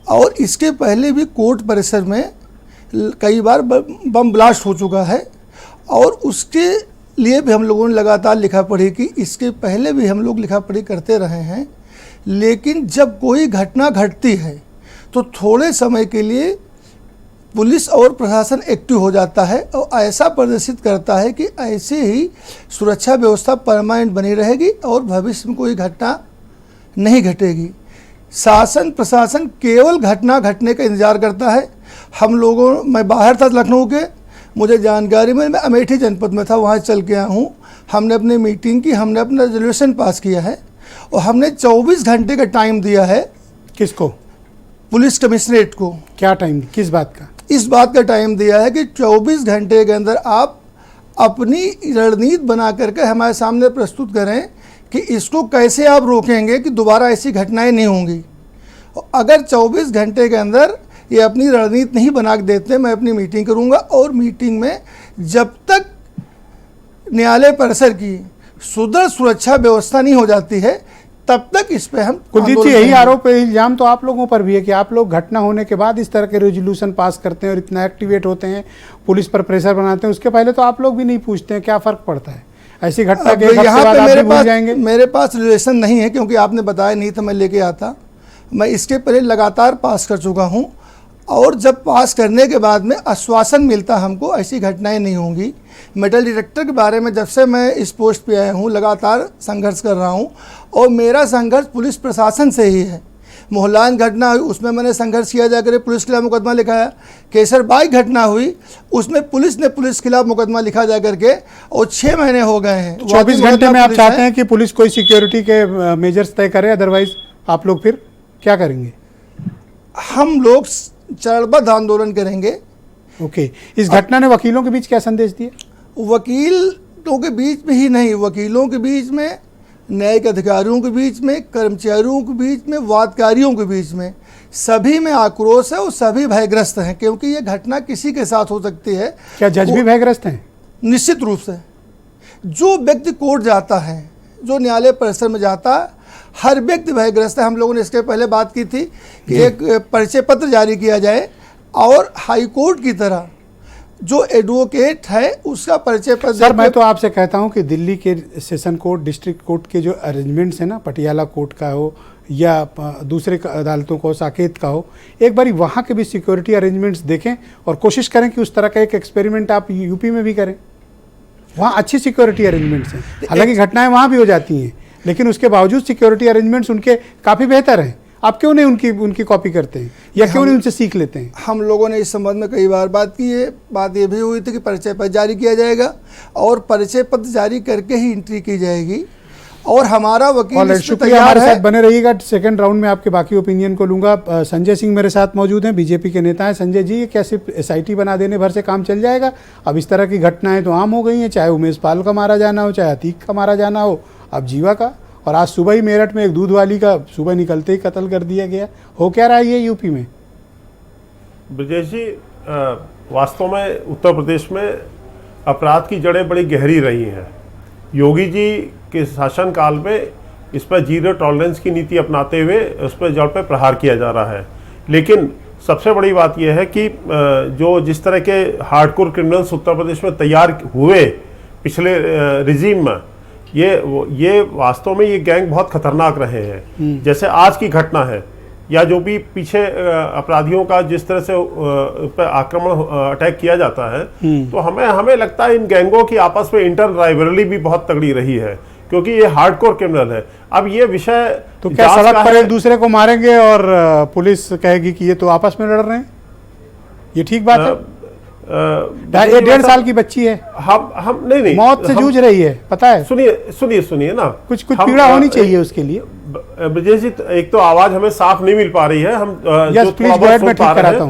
और इसके पहले भी कोर्ट परिसर में कई बार बम ब्लास्ट हो चुका है, और उसके लिए भी हम लोगों ने लगातार लिखा पढ़ी की। इसके पहले भी हम लोग लिखा पढ़ी करते रहे हैं, लेकिन जब कोई घटना घटती है तो थोड़े समय के लिए पुलिस और प्रशासन एक्टिव हो जाता है और ऐसा प्रदर्शित करता है कि ऐसे ही सुरक्षा व्यवस्था परमानेंट बनी रहेगी और भविष्य में कोई घटना नहीं घटेगी। शासन प्रशासन केवल घटना घटने का इंतजार करता है। हम लोगों, मैं बाहर था लखनऊ के, मुझे जानकारी में, मैं अमेठी जनपद में था, वहाँ चल के आया हूँ। हमने अपनी मीटिंग की, हमने अपना रेजोल्यूशन पास किया है, और हमने 24 घंटे का टाइम दिया है। किसको? पुलिस कमिश्नरेट को। क्या टाइम? किस बात का? इस बात का टाइम दिया है कि 24 घंटे के अंदर आप अपनी रणनीति बना करके हमारे सामने प्रस्तुत करें कि इसको कैसे आप रोकेंगे कि दोबारा ऐसी घटनाएं नहीं होंगी। अगर 24 घंटे के अंदर ये अपनी रणनीति नहीं बना के देते, मैं अपनी मीटिंग करूंगा, और मीटिंग में जब तक न्यायालय परिसर की सुदृढ़ सुरक्षा व्यवस्था नहीं हो जाती है तब तक इस पे हम। कुलदीप जी, यही आरोप इल्जाम तो आप लोगों पर भी है कि आप लोग घटना होने के बाद इस तरह के रेजोल्यूशन पास करते हैं और इतना एक्टिवेट होते हैं, पुलिस पर प्रेशर बनाते हैं, उसके पहले तो आप लोग भी नहीं पूछते हैं। क्या फ़र्क पड़ता है ऐसी घटना के यहाँ पे? जाएंगे? मेरे पास रिलेशन नहीं है, क्योंकि आपने बताया नहीं तो मैं लेके आता। मैं इसके पहले लगातार पास कर चुका हूँ, और जब पास करने के बाद में आश्वासन मिलता हमको ऐसी घटनाएं नहीं होंगी। मेटल डिटेक्टर के बारे में जब से मैं इस पोस्ट पे आया हूँ लगातार संघर्ष कर रहा हूँ, और मेरा संघर्ष पुलिस प्रशासन से ही है। मोहल्लान घटना हुई, उसमें मैंने संघर्ष किया जाकर पुलिस के खिलाफ मुकदमा लिखाया। केसर बाग घटना हुई, उसमें पुलिस के खिलाफ मुकदमा लिखा जा करके, और 6 महीने हो गए हैं। 24 घंटे में आप चाहते हैं कि पुलिस कोई सिक्योरिटी के मेजर्स तय करे, अदरवाइज आप लोग फिर क्या करेंगे? हम लोग चरणबद्ध आंदोलन करेंगे। ओके। इस घटना ने वकीलों के बीच क्या संदेश दिया? वकीलों के बीच में ही नहीं, वकीलों के बीच में, न्यायिक अधिकारियों के बीच में, कर्मचारियों के बीच में, वादकारियों के बीच में, सभी में आक्रोश है और सभी भयग्रस्त हैं, क्योंकि ये घटना किसी के साथ हो सकती है। क्या जज भी भयग्रस्त हैं? निश्चित रूप से। जो व्यक्ति कोर्ट जाता है, जो न्यायालय परिसर में जाता है, हर व्यक्ति भयग्रस्त है। हम लोगों ने इसके पहले बात की थी कि एक परिचय पत्र जारी किया जाए, और हाई कोर्ट की तरह जो एडवोकेट है उसका परिचय पत्र। सर, मैं तो आपसे कहता हूं कि दिल्ली के सेशन कोर्ट, डिस्ट्रिक्ट कोर्ट के जो अरेंजमेंट्स हैं ना, पटियाला कोर्ट का हो या दूसरे अदालतों का हो, साकेत का हो, एक बारी वहाँ के भी सिक्योरिटी अरेंजमेंट्स देखें और कोशिश करें कि उस तरह का एक एक्सपेरिमेंट आप यूपी में भी करें। वहाँ अच्छी सिक्योरिटी अरेंजमेंट्स हैं, हालांकि घटनाएं वहाँ भी हो जाती हैं, लेकिन उसके बावजूद सिक्योरिटी अरेंजमेंट्स उनके काफ़ी बेहतर हैं। आप क्यों नहीं उनकी कॉपी करते हैं, या क्यों नहीं उनसे सीख लेते हैं? हम लोगों ने इस संबंध में कई बार बात की है। बात ये भी हुई थी कि परिचय पत्र जारी किया जाएगा, और परिचय पत्र जारी करके ही एंट्री की जाएगी, और हमारा वकील इस पे शुक्रिया, तैयार हमारे है। साथ बने रहिएगा। सेकंड राउंड में आपके बाकी ओपिनियन को लूंगा। संजय सिंह मेरे साथ मौजूद हैं, बीजेपी के नेता हैं। संजय जी, ये क्या सिर्फ SIT बना देने भर से काम चल जाएगा? अब इस तरह की घटनाएं तो आम हो गई हैं, चाहे उमेश पाल का मारा जाना हो, चाहे अतीक का मारा जाना हो, अब जीवा का, और आज सुबह ही मेरठ में एक दूध वाली का सुबह निकलते ही कत्ल कर दिया गया। हो क्या रहा है ये यूपी में? ब्रजेश जी, वास्तव में उत्तर प्रदेश में अपराध की जड़ें बड़ी गहरी रही हैं। योगी जी के शासनकाल में इस पर जीरो टॉलरेंस की नीति अपनाते हुए उस पर जड़ पर प्रहार किया जा रहा है। लेकिन सबसे बड़ी बात यह है कि जो जिस तरह के हार्डकोर क्रिमिनल्स उत्तर प्रदेश में तैयार हुए पिछले रिजीम में, ये वास्तव में ये गैंग बहुत खतरनाक रहे हैं। जैसे आज की घटना है, या जो भी पीछे अपराधियों का जिस तरह से पर आक्रमण अटैक किया जाता है, तो हमें लगता है इन गैंगों की आपस में इंटर राइवलरी भी बहुत तगड़ी रही है, क्योंकि ये हार्डकोर क्रिमिनल है। अब ये विषय तो क्या सड़क पर एक दूसरे को मारेंगे और पुलिस कहेगी कि ये तो आपस में लड़ रहे हैं? ये ठीक बात है? 1.5 साल की बच्ची है, हम नहीं मौत से जूझ रही है, पता है? सुनिए ना, कुछ पीड़ा होनी चाहिए उसके लिए। ब्रजेश जी, एक तो आवाज हमें साफ नहीं मिल पा रही है, हम जो थोड़ा बहुत सुन पा रहे हैं,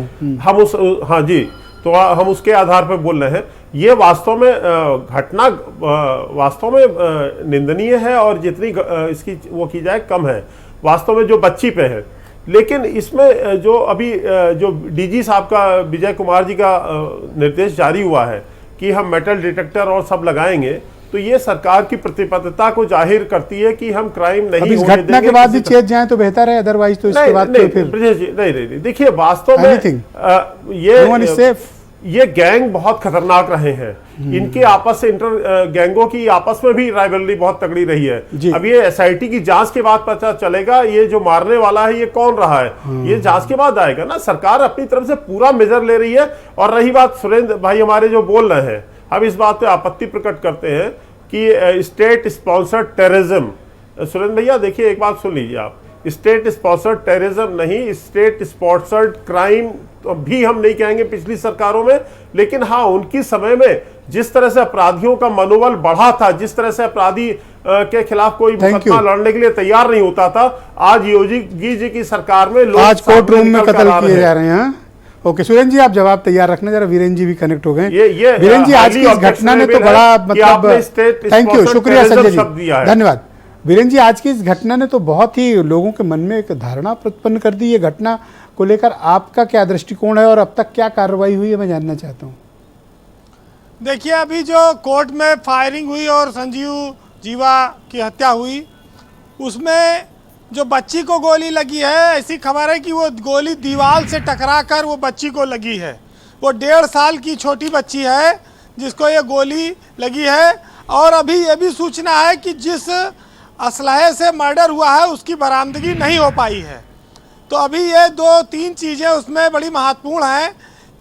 हम जी, तो हम उसके आधार पर बोल रहे हैं। ये वास्तव में घटना वास्तव में निंदनीय है, और जितनी इसकी वो की जाए कम है वास्तव में जो बच्ची पे है। लेकिन इसमें जो अभी जो DG साहब का, विजय कुमार जी का निर्देश जारी हुआ है कि हम मेटल डिटेक्टर और सब लगाएंगे, तो ये सरकार की प्रतिबद्धता को जाहिर करती है कि हम क्राइम नहीं होने देंगे। घटना के बाद भी चेत जाए तो बेहतर है, अदरवाइज तो इसके बाद तो फिर नहीं। देखिए, वास्तव में ये गैंग बहुत खतरनाक रहे हैं। इनके आपस से गैंगों की आपस में भी राइवलरी बहुत तगड़ी रही है। अब ये SIT की जांच के बाद पता चलेगा ये जो मारने वाला है ये कौन रहा है। ये जांच के बाद आएगा ना। सरकार अपनी तरफ से पूरा मेजर ले रही है। और रही बात सुरेंद्र भाई हमारे जो बोल रहे हैं, हम इस बात पे आपत्ति प्रकट करते हैं कि स्टेट स्पॉन्सर्ड टेररिज्म। सुरेंद्र भैया देखिए, एक बात सुन लीजिए आप, स्टेट स्पॉन्सर्ड टेररिज्म नहीं, स्टेट स्पॉन्सर्ड क्राइम तो भी हम नहीं कहेंगे पिछली सरकारों में, लेकिन हाँ, उनकी समय में जिस तरह से अपराधियों का मनोबल बढ़ा था, जिस तरह से अपराधी के खिलाफ कोई मुकदमा लड़ने के लिए तैयार नहीं होता था, आज योगी जी की सरकार में लोग आज कोर्ट रूम में कत्ल किए जा रहे हैं। ओके सुरेंद्र जी, आप जवाब तैयार रखना, जरा वीरेंद्र जी भी कनेक्ट हो गए। वीरेंद्र जी, आज की इस घटना ने तो बड़ा मतलब, थैंक यू, शुक्रिया संजय जी, धन्यवाद। वीरेंद्र जी, आज की इस घटना ने तो बहुत ही लोगों के मन में एक धारणा उत्पन्न कर दी। ये घटना को लेकर आपका क्या दृष्टिकोण है और अब तक क्या कार्रवाई हुई है, मैं जानना चाहता हूँ। देखिए, अभी जो कोर्ट में फायरिंग हुई और संजीव जीवा की हत्या हुई, उसमें जो बच्ची को गोली लगी है, ऐसी खबर है कि वो गोली दीवार से टकराकर वो बच्ची को लगी है। वो 1.5 साल की छोटी बच्ची है जिसको ये गोली लगी है। और अभी ये भी सूचना है कि जिस असलहे से मर्डर हुआ है उसकी बरामदगी नहीं हो पाई है। तो अभी ये 2-3 चीज़ें उसमें बड़ी महत्वपूर्ण हैं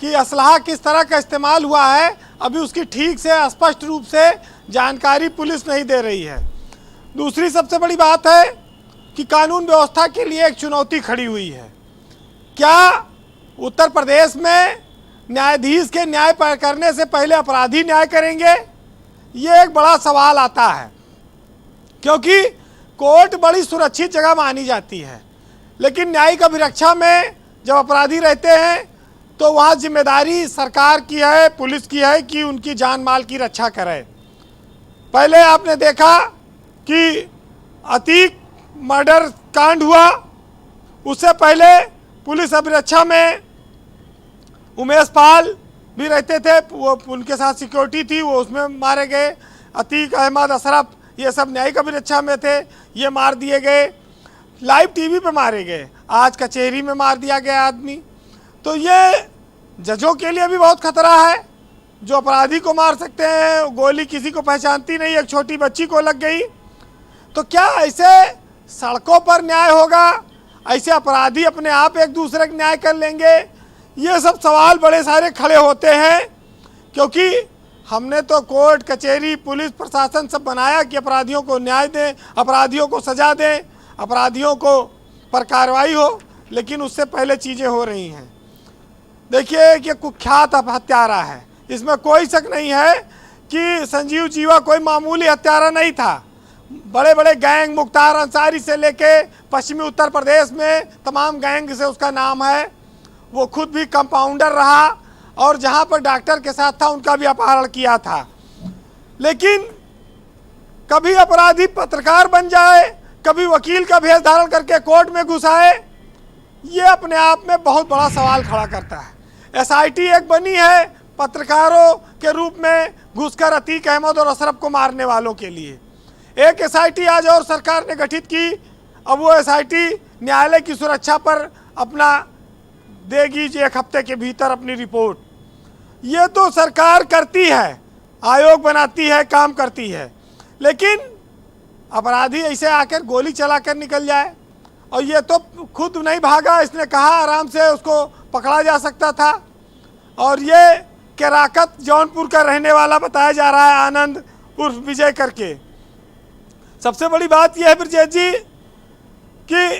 कि असलहा किस तरह का इस्तेमाल हुआ है, अभी उसकी ठीक से स्पष्ट रूप से जानकारी पुलिस नहीं दे रही है। दूसरी सबसे बड़ी बात है कि कानून व्यवस्था के लिए एक चुनौती खड़ी हुई है। क्या उत्तर प्रदेश में न्यायाधीश के न्याय करने से पहले अपराधी न्याय करेंगे? ये एक बड़ा सवाल आता है, क्योंकि कोर्ट बड़ी सुरक्षित जगह मानी जाती है, लेकिन न्यायिक अभिरक्षा में जब अपराधी रहते हैं तो वहाँ जिम्मेदारी सरकार की है, पुलिस की है कि उनकी जान माल की रक्षा करे। पहले आपने देखा कि अतीक मर्डर कांड हुआ, उससे पहले पुलिस अभिरक्षा में उमेश पाल भी रहते थे, वो उनके साथ सिक्योरिटी थी, वो उसमें मारे गए। अतीक अहमद, अशरफ, ये सब न्यायिक अभिरक्षा में थे, ये मार दिए गए। लाइव टीवी पे मारे गए, आज कचहरी में मार दिया गया आदमी। तो ये जजों के लिए भी बहुत खतरा है, जो अपराधी को मार सकते हैं। गोली किसी को पहचानती नहीं, एक छोटी बच्ची को लग गई। तो क्या ऐसे सड़कों पर न्याय होगा? ऐसे अपराधी अपने आप एक दूसरे का न्याय कर लेंगे? ये सब सवाल बड़े सारे खड़े होते हैं, क्योंकि हमने तो कोर्ट, कचहरी, पुलिस, प्रशासन सब बनाया कि अपराधियों को न्याय दें, अपराधियों को सजा दें, अपराधियों को पर कार्रवाई हो, लेकिन उससे पहले चीज़ें हो रही हैं। देखिए कि कुख्यात हत्यारा है, इसमें कोई शक नहीं है कि संजीव जीवा कोई मामूली हत्यारा नहीं था। बड़े बड़े गैंग, मुख्तार अंसारी से लेके पश्चिमी उत्तर प्रदेश में तमाम गैंग से उसका नाम है। वो खुद भी कंपाउंडर रहा और जहाँ पर डॉक्टर के साथ था उनका भी अपहरण किया था। लेकिन कभी अपराधी पत्रकार बन जाए, कभी वकील का भेष धारण करके कोर्ट में घुस आए, ये अपने आप में बहुत बड़ा सवाल खड़ा करता है। एसआईटी एक बनी है पत्रकारों के रूप में घुसकर अतीक अहमद और अशरफ को मारने वालों के लिए। एक एसआईटी आज और सरकार ने गठित की, अब वो एसआईटी न्यायालय की सुरक्षा पर अपना देगी 1 हफ्ते के भीतर अपनी रिपोर्ट। ये तो सरकार करती है, आयोग बनाती है, काम करती है, लेकिन अपराधी ऐसे आकर गोली चलाकर निकल जाए। और ये तो खुद नहीं भागा, इसने कहा आराम से उसको पकड़ा जा सकता था। और ये केराकत जौनपुर का रहने वाला बताया जा रहा है, आनंद उर्फ विजय करके। सबसे बड़ी बात यह है ब्रजेश जी कि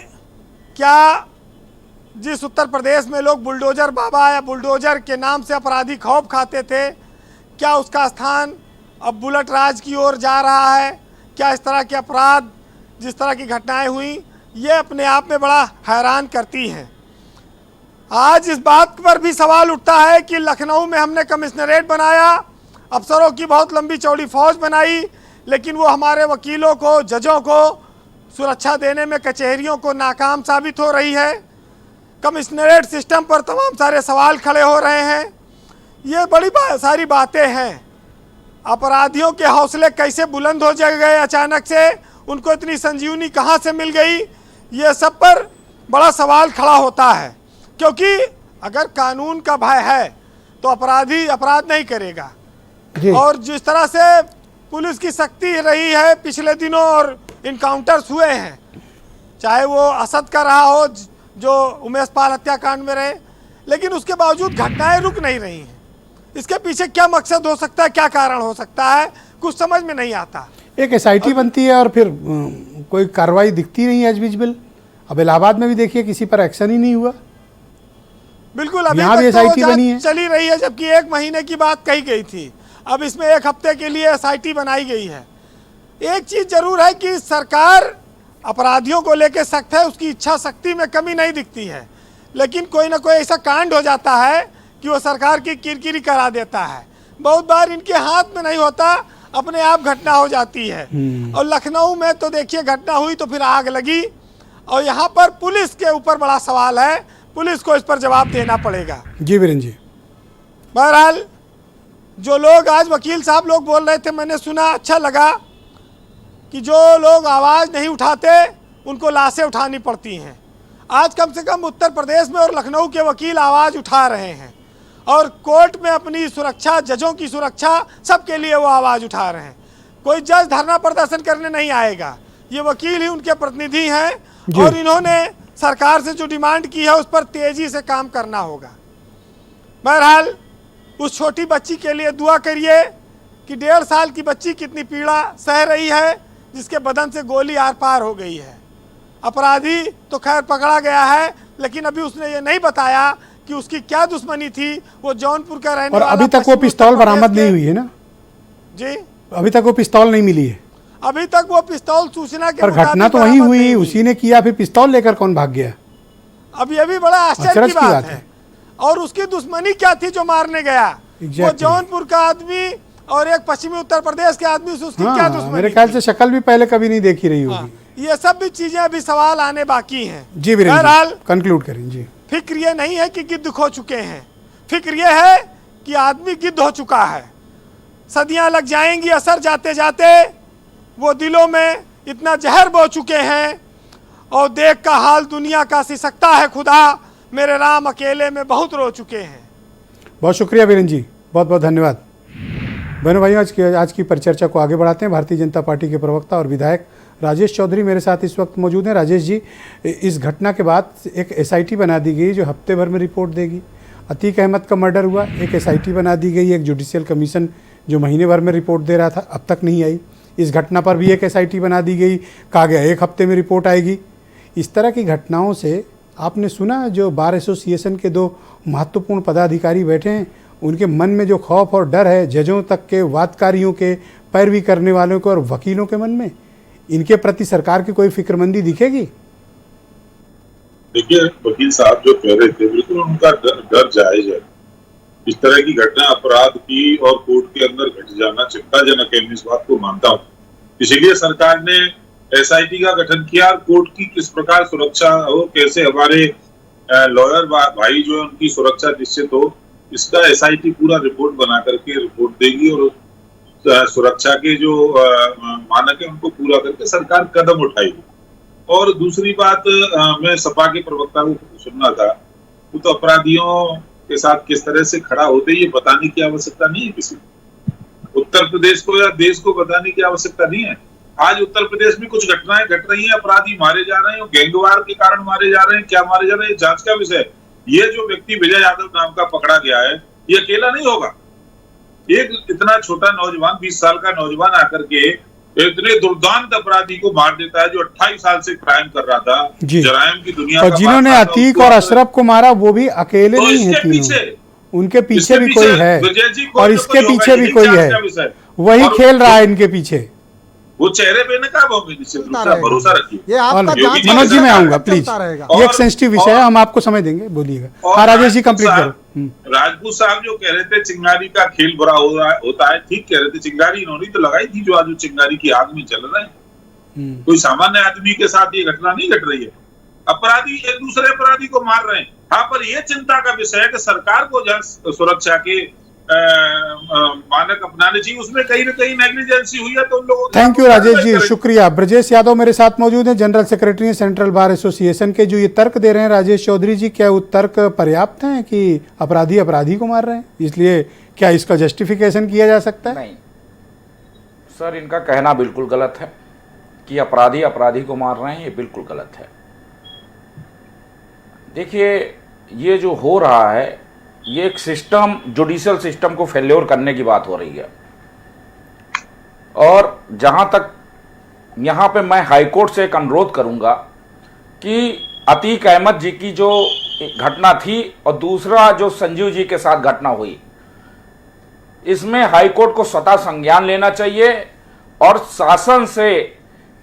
क्या जिस उत्तर प्रदेश में लोग बुलडोजर बाबा या बुलडोजर के नाम से अपराधी खौफ खाते थे, क्या उसका स्थान अब बुलेट राज की ओर जा रहा है? क्या इस तरह के अपराध, जिस तरह की घटनाएं हुई, ये अपने आप में बड़ा हैरान करती हैं। आज इस बात पर भी सवाल उठता है कि लखनऊ में हमने कमिश्नरेट बनाया, अफसरों की बहुत लंबी चौड़ी फौज बनाई, लेकिन वो हमारे वकीलों को, जजों को सुरक्षा देने में कचहरियों को नाकाम साबित हो रही है। कमिश्नरेट सिस्टम पर तमाम सारे सवाल खड़े हो रहे हैं। ये बड़ी सारी बातें हैं। अपराधियों के हौसले कैसे बुलंद हो गए अचानक से, उनको इतनी संजीवनी कहाँ से मिल गई, ये सब पर बड़ा सवाल खड़ा होता है। क्योंकि अगर कानून का भय है तो अपराधी अपराध नहीं करेगा। और जिस तरह से पुलिस की सख्ती रही है पिछले दिनों और इनकाउंटर्स हुए हैं, चाहे वो असद का रहा हो जो उमेश पाल हत्याकांड में रहे, लेकिन उसके बावजूद घटनाएं रुक नहीं रही हैं। इसके पीछे क्या मकसद हो सकता है, क्या कारण हो सकता है, कुछ समझ में नहीं आता। एक एसआईटी बनती है और फिर कोई कार्रवाई दिखती नहीं है एज विजिबल। अब इलाहाबाद में भी देखिए किसी पर एक्शन ही नहीं हुआ। बिल्कुल, अभी यहाँ भी एसआईटी बनी है, चली रही है, जबकि 1 महीने की बात कही गई थी। अब इसमें 1 हफ्ते के लिए एसआईटी बनाई गई है। एक चीज जरूर है कि सरकार अपराधियों को लेकर सख्त है, उसकी इच्छा शक्ति में कमी नहीं दिखती है, लेकिन कोई ना कोई ऐसा कांड हो जाता है कि वो सरकार की किरकिरी करा देता है। बहुत बार इनके हाथ में नहीं होता, अपने आप घटना हो जाती है। और लखनऊ में तो देखिए घटना हुई तो फिर आग लगी, और यहाँ पर पुलिस के ऊपर बड़ा सवाल है, पुलिस को इस पर जवाब देना पड़ेगा। जी वीरेंद्र जी। बहरहाल जो लोग आज वकील साहब लोग बोल रहे थे, मैंने सुना, अच्छा लगा कि जो लोग आवाज़ नहीं उठाते उनको लाशें उठानी पड़ती हैं। आज कम से कम उत्तर प्रदेश में और लखनऊ के वकील आवाज़ उठा रहे हैं और कोर्ट में अपनी सुरक्षा, जजों की सुरक्षा, सबके लिए वो आवाज़ उठा रहे हैं। कोई जज धरना प्रदर्शन करने नहीं आएगा, ये वकील ही उनके प्रतिनिधि हैं और इन्होंने सरकार से जो डिमांड की है उस पर तेज़ी से काम करना होगा। बहरहाल उस छोटी बच्ची के लिए दुआ करिए कि 1.5 साल की बच्ची कितनी पीड़ा सह रही है, जिसके बदन से गोली आर पार हो गई है। अपराधी तो खैर पकड़ा गया है, लेकिन अभी उसने ये नहीं बताया कि उसकी क्या दुश्मनी थी। वो जौनपुर का रहने वाला, और अभी तक वो पिस्तौल बरामद नहीं हुई है ना जी, अभी तक वो पिस्तौल नहीं मिली है। अभी तक वो पिस्तौल सूचना के पर घटना तो वही हुई, उसी ने किया, फिर पिस्तौल लेकर कौन भाग गया? अब ये भी बड़ा आश्चर्य की बात है। और उसकी दुश्मनी क्या थी जो मारने गया? वो जौनपुर का आदमी और एक पश्चिमी उत्तर प्रदेश के आदमी से उसकी क्या दुश्मनी? मेरे ख्याल से शक्ल भी पहले कभी नहीं देखी रही होगी। ये सब भी चीजें अभी सवाल आने बाकी हैं। जी वीरेंद्र, कंक्लूड करें जी। फिक्र ये नहीं है कि गिद्ध खो चुके हैं, फिक्र ये है कि आदमी गिद्ध हो चुका है। सदियां लग जाएंगी, असर जाते जाते वो दिलों में इतना जहर बो चुके हैं और देख का हाल दुनिया का सिसकता है खुदा, मेरे राम अकेले में बहुत रो चुके हैं। बहुत शुक्रिया वीरेंद्र जी, बहुत बहुत धन्यवाद। बहनों भाइयों, आज की परिचर्चा को आगे बढ़ाते हैं। भारतीय जनता पार्टी के प्रवक्ता और विधायक राजेश चौधरी मेरे साथ इस वक्त मौजूद हैं। राजेश जी, इस घटना के बाद एक एसआईटी बना दी गई जो हफ्ते भर में रिपोर्ट देगी। अतीक अहमद का मर्डर हुआ, एक एसआईटी बना दी गई, एक जुडिशियल कमीशन जो महीने भर में रिपोर्ट दे रहा था अब तक नहीं आई। इस घटना पर भी एक एसआईटी बना दी गई, कहा गया 1 हफ्ते में रिपोर्ट आएगी। इस तरह की घटनाओं से आपने सुना जो बार एसोसिएशन के 2 महत्वपूर्ण पदाधिकारी बैठे हैं, उनके मन में जो खौफ और डर है, जजों तक के, वादकारियों के, पैरवी करने वालों के और वकीलों के मन में, इनके प्रति सरकार की कोई फिक्रमंदी दिखेगी? देखिए वकील साहब जो कह रहे थे बिल्कुल उनका डर जायज है। इस तरह की घटना अपराध की और कोर्ट के अंदर घट जाना चिंताजनक है, मैं इस बात को मानता हूँ। इसीलिए सरकार ने एसआईटी का गठन किया। कोर्ट की किस प्रकार सुरक्षा हो, कैसे हमारे लॉयर भाई जो है उनकी सुरक्षा निश्चित हो, इसका एसआईटी पूरा रिपोर्ट बना करके रिपोर्ट देगी और सुरक्षा के जो मानक है उनको पूरा करके सरकार कदम उठाएगी। और दूसरी बात, मैं सपा के प्रवक्ता को सुनना था, वो तो अपराधियों के साथ किस तरह से खड़ा होते ये बताने की आवश्यकता नहीं है किसी को। उत्तर प्रदेश को या देश को बताने की आवश्यकता नहीं है। आज उत्तर प्रदेश में कुछ घटनाएं घट रही हैं, अपराधी मारे जा रहे हैं, गैंगवार के कारण मारे जा रहे हैं, क्या मारे जा रहे हैं, जांच का विषय है। ये जो व्यक्ति विजय यादव नाम का पकड़ा गया है, ये अकेला नहीं होगा। एक इतना छोटा नौजवान, 20 साल का नौजवान आकर के इतने दुर्दांत अपराधी को मार देता है जो 28 साल से क्राइम कर रहा था, जराइम की दुनिया और जिन्होंने अतीक और अशरफ को मारा वो भी अकेले नहीं है तीनों, उनके पीछे भी कोई है और इसके पीछे भी कोई है, वही खेल रहा है इनके पीछे। वो चेहरे पे नकाब होंगे, निश्चित रूप से भरोसा रखिए। मनोज जी मैं आऊंगा प्लीज, ये एक सेंसिटिव विषय है, हम आपको समय देंगे, बोलिएगा। हाँ राजेश जी कंप्लीट करो। राजपूत साहब जो कह रहे थे चिंगारी का खेल बुरा होता है, ठीक कह रहे थे। चिंगारी इन्होंने तो लगाई थी जो आज चिंगारी की आग में चल रहे हैं। कोई सामान्य आदमी के साथ ये घटना नहीं घट रही है। अपराधी एक दूसरे अपराधी को मार रहे हैं। हाँ, पर यह चिंता का विषय है कि सरकार को जन सुरक्षा के मानक अपनाने चाहिए, उसमें कहीं न कहीं नेग्लिजेंसी हुई है तो उन लोगों। थैंक यू राजेश जी, शुक्रिया। ब्रजेश यादव मेरे साथ मौजूद हैं, जनरल सेक्रेटरी हैं सेंट्रल बार एसोसिएशन के। जो ये तर्क दे रहे हैं राजेश चौधरी जी, क्या वो तर्क पर्याप्त हैं कि अपराधी अपराधी को मार रहे हैं, इसलिए क्या इसका जस्टिफिकेशन किया जा सकता है? नहीं सर, इनका कहना बिल्कुल गलत है कि अपराधी अपराधी को मार रहे हैं, ये बिल्कुल गलत है। देखिए ये जो हो रहा है ये एक सिस्टम, जुडिशियल सिस्टम को फेल्योर करने की बात हो रही है। और जहां तक यहां पे मैं हाईकोर्ट से एक अनुरोध करूंगा कि अतीक अहमद जी की जो घटना थी और दूसरा जो संजीव जी के साथ घटना हुई, इसमें हाईकोर्ट को स्वतः संज्ञान लेना चाहिए और शासन से,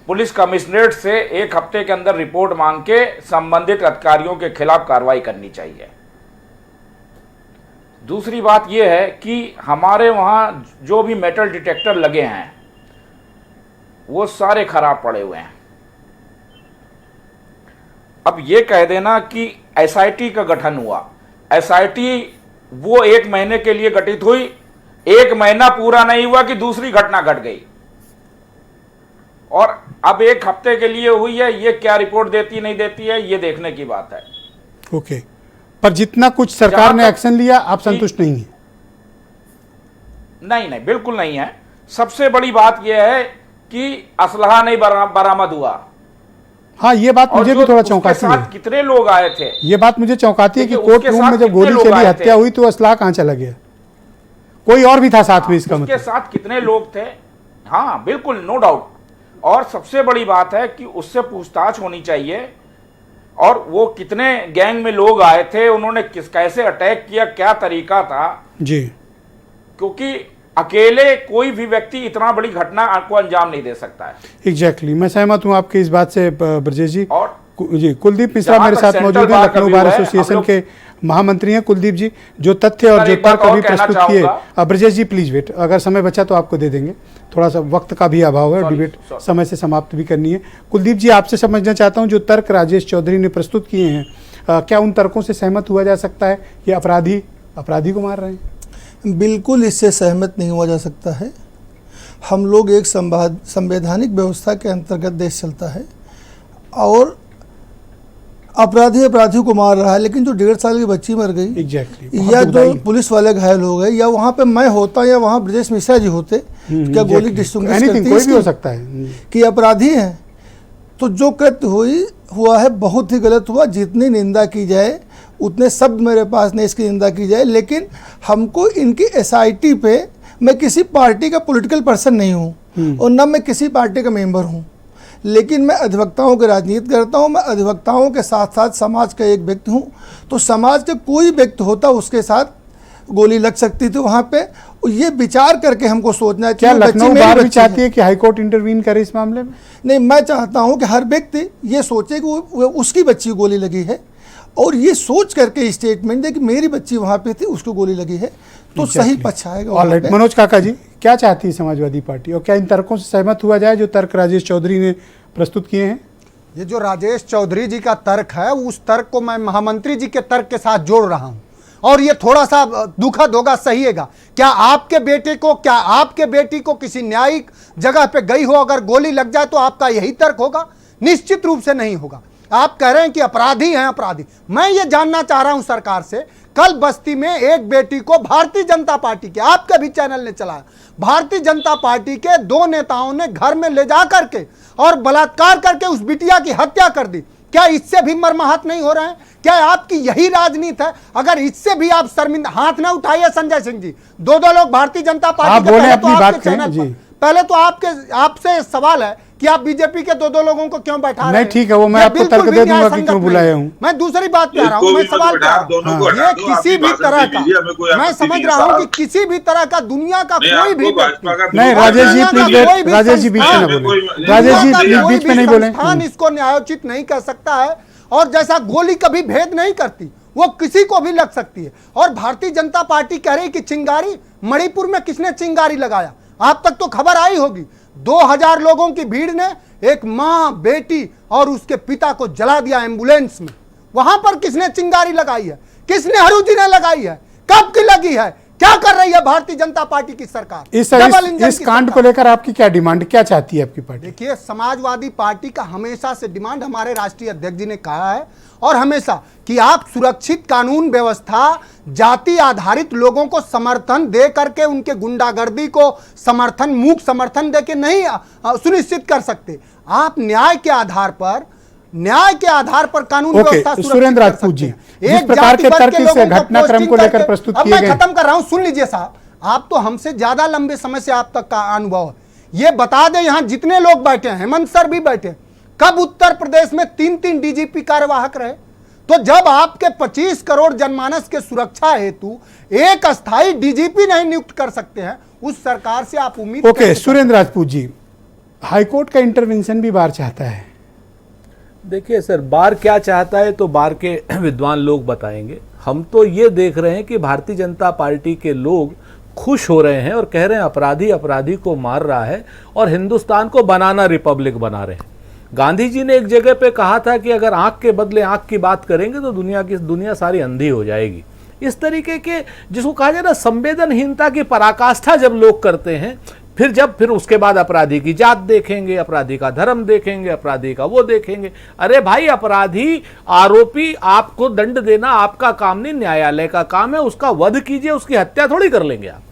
पुलिस कमिश्नरेट से 1 हफ्ते के अंदर रिपोर्ट मांग के संबंधित अधिकारियों के खिलाफ कार्रवाई करनी चाहिए। दूसरी बात यह है कि हमारे वहाँ जो भी मेटल डिटेक्टर लगे हैं वो सारे खराब पड़े हुए हैं। अब ये कह देना कि एसआईटी का गठन हुआ, एसआईटी वो 1 महीने के लिए गठित हुई, 1 महीना पूरा नहीं हुआ कि दूसरी घटना घट गई और अब 1 हफ्ते के लिए हुई है। ये क्या रिपोर्ट देती नहीं देती है, ये देखने की बात है। ओके, पर जितना कुछ सरकार ने एक्शन लिया आप संतुष्ट नहीं है? नहीं, बिल्कुल नहीं है। सबसे बड़ी बात यह है कि असलहा नहीं बरामद हुआ। हाँ, ये बात मुझे भी थोड़ा चौंकाती है। कितने लोग आए थे, ये बात मुझे चौंकाती है कि कोर्ट रूम में जब गोली चली, हत्या हुई, तो असलहा कहां चला गया? कोई और भी था साथ में, इसका मतलब उसके साथ कितने लोग थे? हाँ बिल्कुल, नो डाउट। और सबसे बड़ी बात है कि उससे पूछताछ होनी चाहिए और वो कितने गैंग में लोग आए थे, उन्होंने कैसे अटैक किया, क्या तरीका था जी, क्योंकि अकेले कोई भी व्यक्ति इतना बड़ी घटना को अंजाम नहीं दे सकता है। एग्जैक्टली, मैं सहमत हूं आपकी इस बात से ब्रजेश जी। और जी, कुलदीप मिश्रा मेरे साथ मौजूद हैं, लखनऊ बार एसोसिएशन के महामंत्री हैं। कुलदीप जी, जो तथ्य और जो तर्क अभी प्रस्तुत किए, ब्रजेश जी प्लीज वेट, अगर समय बचा तो आपको दे देंगे, थोड़ा सा वक्त का भी अभाव है, डिबेट समय से समाप्त भी करनी है। कुलदीप जी, आपसे समझना चाहता हूं, जो तर्क राजेश चौधरी ने प्रस्तुत किए हैं, क्या उन तर्कों से सहमत हुआ जा सकता है कि अपराधी अपराधी को मार रहे हैं? बिल्कुल इससे सहमत नहीं हुआ जा सकता है। हम लोग एक संवैधानिक व्यवस्था के अंतर्गत देश चलता है और अपराधी अपराधी को मार रहा है, लेकिन जो 1.5 साल की बच्ची मर गई, या जो पुलिस वाले घायल हो गए, या वहाँ पे मैं होता या वहाँ ब्रजेश मिश्रा जी होते, क्या गोली डिस्टिंग्विश करती कोई भी हो सकता है कि अपराधी हैं? तो जो कृत्य हुआ है बहुत ही गलत हुआ। जितनी निंदा की जाए उतने शब्द मेरे पास नहीं इसकी निंदा की जाए, लेकिन हमको इनकी एसआईटी पे, मैं किसी पार्टी का पॉलिटिकल पर्सन नहीं हूँ और न मैं किसी पार्टी का मेंबर हूँ, लेकिन मैं अधिवक्ताओं की राजनीति करता हूँ। मैं अधिवक्ताओं के साथ साथ समाज का एक व्यक्ति हूँ। तो समाज का कोई व्यक्ति होता उसके साथ गोली लग सकती थी वहाँ पे। ये विचार करके हमको सोचना चाहिए। क्या लखनऊ बार भी चाहती है कि हाईकोर्ट इंटरवीन करे इस मामले में? नहीं, मैं चाहता हूँ कि हर व्यक्ति ये सोचे कि वो उसकी बच्ची को गोली लगी है और ये सोच करके स्टेटमेंट दे कि मेरी बच्ची वहाँ पे थी, उसको गोली लगी है, तो सही पक्ष आएगा। ऑलराइट, मनोज काका जी, क्या चाहती है समाजवादी पार्टी और क्या इन तर्कों से सहमत हुआ जाए जो तर्क राजेश चौधरी ने प्रस्तुत किए हैं? ये जो राजेश चौधरी जी का तर्क है, उस तर्क को मैं महामंत्री जी के तर्क के साथ जोड़ रहा हूं और ये थोड़ा सा दुखद होगा, सहीएगा। क्या आपके बेटी को किसी न्यायिक जगह पे गई हो, अगर गोली लग जाए तो आपका यही तर्क होगा? निश्चित रूप से नहीं होगा। आप कह रहे हैं कि अपराधी हैं अपराधी। मैं ये जानना चाह रहा हूं सरकार से, कल बस्ती में एक बेटी को भारतीय जनता पार्टी के, आपका भी चैनल ने चलाया, भारतीय जनता पार्टी के 2 नेताओं ने घर में ले जा करके और बलात्कार करके उस बिटिया की हत्या कर दी। क्या इससे भी मर्माहत नहीं हो रहे हैं? क्या आपकी यही राजनीति है? अगर इससे भी आप शर्मिंदा, हाथ ना उठाइए संजय सिंह जी। 2 लोग भारतीय जनता पार्टी के, पहले तो आपसे सवाल है कि आप बीजेपी के 2 लोगों को क्यों बैठा रहे हैं? नहीं, ठीक है, वो मैं आपको तर्क दे दूंगा कि क्यों बुलाया हूं। मैं दूसरी बात पे आ रहा हूं, मैं सवाल कर रहा हूं, ये किसी भी तरह का, मैं समझ रहा हूं कि किसी भी तरह का दुनिया का कोई भी नहीं, राजेश जी प्लीज, राजेश जी बीच में ना बोले, राजेश जी प्लीज बीच में नहीं बोले। संस्थान इसको न्यायोचित नहीं कर सकता है और जैसा गोली कभी भेद नहीं करती, वो किसी को भी लग सकती है। और भारतीय जनता पार्टी कह रही कि चिंगारी, मणिपुर में किसने चिंगारी लगाया? आप तक तो खबर आई होगी, 2000 लोगों की भीड़ ने एक मां, बेटी और उसके पिता को जला दिया एम्बुलेंस में। वहां पर किसने चिंगारी लगाई है? किसने नेहरू जी ने लगाई है? कब की लगी है? क्या कर रही है भारतीय जनता पार्टी की सरकार? इस कांड को लेकर आपकी क्या डिमांड, क्या चाहती है आपकी पार्टी? देखिए, समाजवादी पार्टी का हमेशा से डिमांड, हमारे राष्ट्रीय अध्यक्ष जी ने कहा है और हमेशा कि आप सुरक्षित कानून व्यवस्था, जाति आधारित लोगों को समर्थन दे करके उनके गुंडागर्दी को समर्थन, मूक समर्थन दे के नहीं सुनिश्चित कर सकते। आप न्याय के आधार पर कानून व्यवस्था सुरेंद्र राजपूत जी, जिस प्रकार के तर्क इस घटनाक्रम को लेकर प्रस्तुत किए गए, मैं खत्म कर रहा हूं, सुन लीजिए साहब, आप तो हमसे ज्यादा लंबे समय से आप तक का अनुभव है। ये बता दें, यहां जितने लोग बैठे हैं, हेमंत सर भी बैठे, कब उत्तर प्रदेश में 3-3 डीजीपी कार्यवाहक रहे? तो जब आपके 25 करोड़ जनमानस के सुरक्षा हेतु एक अस्थायी डीजीपी नहीं नियुक्त कर सकते हैं, उस सरकार से आप उम्मीद ओके, सुरेंद्र राजपूत जी, हाईकोर्ट का इंटरवेंशन भी बार चाहता है। देखिए सर, बार क्या चाहता है तो बार के विद्वान लोग बताएंगे। हम तो ये देख रहे हैं कि भारतीय जनता पार्टी के लोग खुश हो रहे हैं और कह रहे हैं अपराधी अपराधी को मार रहा है और हिंदुस्तान को बनाना रिपब्लिक बना रहे हैं। गांधी जी ने एक जगह पे कहा था कि अगर आंख के बदले आंख की बात करेंगे तो दुनिया सारी अंधी हो जाएगी। इस तरीके के, जिसको कहा जाए ना, संवेदनहीनता की पराकाष्ठा जब लोग करते हैं, फिर उसके बाद अपराधी की जात देखेंगे, अपराधी का धर्म देखेंगे, अपराधी का वो देखेंगे। अरे भाई, अपराधी, आरोपी, आपको दंड देना आपका काम नहीं, न्यायालय का काम है। उसका वध कीजिए, उसकी हत्या थोड़ी कर लेंगे आप।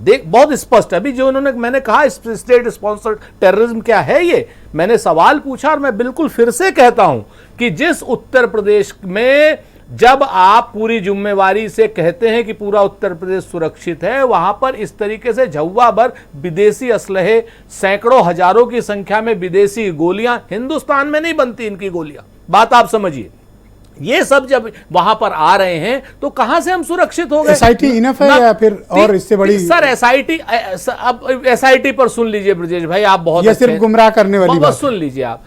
देख, बहुत स्पष्ट है। अभी जो मैंने कहा स्टेट स्पॉन्सर्ड टेररिज्म क्या है, ये मैंने सवाल पूछा और मैं बिल्कुल फिर से कहता हूं कि जिस उत्तर प्रदेश में जब आप पूरी जिम्मेवारी से कहते हैं कि पूरा उत्तर प्रदेश सुरक्षित है, वहां पर इस तरीके से झव्वा भर विदेशी असलहे, सैकड़ों हजारों की संख्या में विदेशी गोलियां, हिंदुस्तान में नहीं बनती इनकी गोलियां, बात आप समझिए। ये सब जब वहां पर आ रहे हैं तो कहां से हम सुरक्षित हो गए? एसआईटी इनफ है या फिर और इससे बड़ी? सर, एसआईटी पर सुन लीजिए ब्रजेश भाई, आप बहुत ये सिर्फ गुमराह करने वाली बात। सुन लीजिए आप,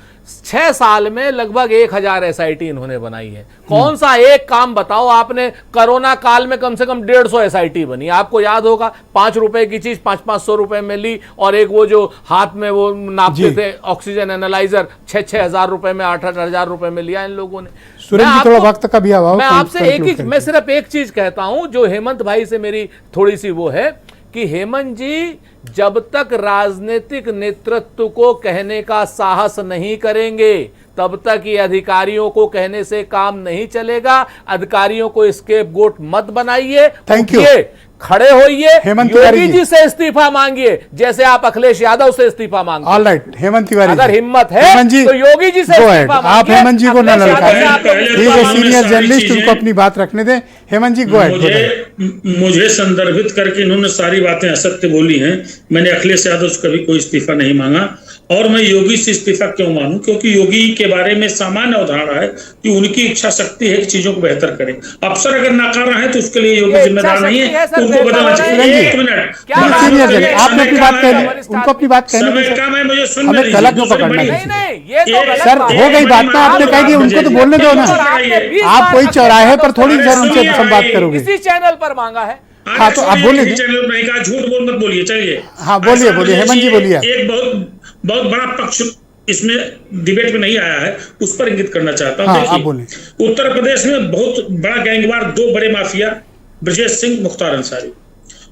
6 साल में लगभग 1000 एसआईटी इन्होंने बनाई है। कौन सा एक काम बताओ आपने? कोरोना काल में कम से कम 150 एसआईटी बनी। आपको याद होगा, 5 रुपए की चीज 500-500 रुपए में ली, और एक वो जो हाथ में वो नापते थे ऑक्सीजन एनालाइजर, 6-6 हजार रुपए में, 8-8 हजार रुपए में लिया इन लोगों ने। थोड़ा वक्त का भी अभाव, मैं आपसे मैं सिर्फ एक चीज कहता हूं, जो हेमंत भाई से मेरी थोड़ी सी वो है कि हेमंत जी जब तक राजनीतिक नेतृत्व को कहने का साहस नहीं करेंगे, तब तक ये अधिकारियों को कहने से काम नहीं चलेगा। अधिकारियों को स्केपगोट मत बनाइए, खड़े होइए, योगी जी से इस्तीफा मांगिए जैसे आप अखिलेश यादव से इस्तीफा मांगते। ऑलराइट, हेमंत तिवारी, अगर हिम्मत है तो योगी जी से इस्तीफा मांगिए। आप हेमंत जी को न ललकारें, सीनियर जर्नलिस्ट, उनको अपनी बात रखने दें। हेमंत जी, गो अहेड। मुझे संदर्भित करके इन्होंने सारी बातें असत्य बोली हैं। मैंने अखिलेश यादव से कभी कोई इस्तीफा नहीं मांगा और मैं योगी से इस्तीफा क्यों मानूं? क्योंकि योगी के बारे में सामान्य अवधारणा है कि उनकी इच्छा शक्ति है कि चीजों को बेहतर करें। अफसर अगर नाकारा है तो उसके लिए योगी जिम्मेदार नहीं है, उनको बदलना चाहिए। एक मिनट, आपने अपनी बात कह ली, उनको अपनी बात कहने दो, मुझे सुन हमें गलत क्यों पकड़ना है? सर हो गई बात ना, आपने कह दी, उनको तो बोलने दो ना। आप कोई चौराहे पर थोड़ी सर उनसे संवाद करोगे। इसी चैनल पर मांगा है। हाँ तो आप बोलिए, चैनल नहीं कहा, झूठ बोल मत बोलिए। चलिए हाँ बोलिए बोलिए, हेमंत जी बोलिए। एक बहुत बड़ा पक्ष इसमें डिबेट में नहीं आया है, उस पर इंगित करना चाहता हूं। हाँ, देखिए, उत्तर प्रदेश में बहुत बड़ा गैंगवार, दो बड़े माफिया, ब्रजेश सिंह, मुख्तार अंसारी।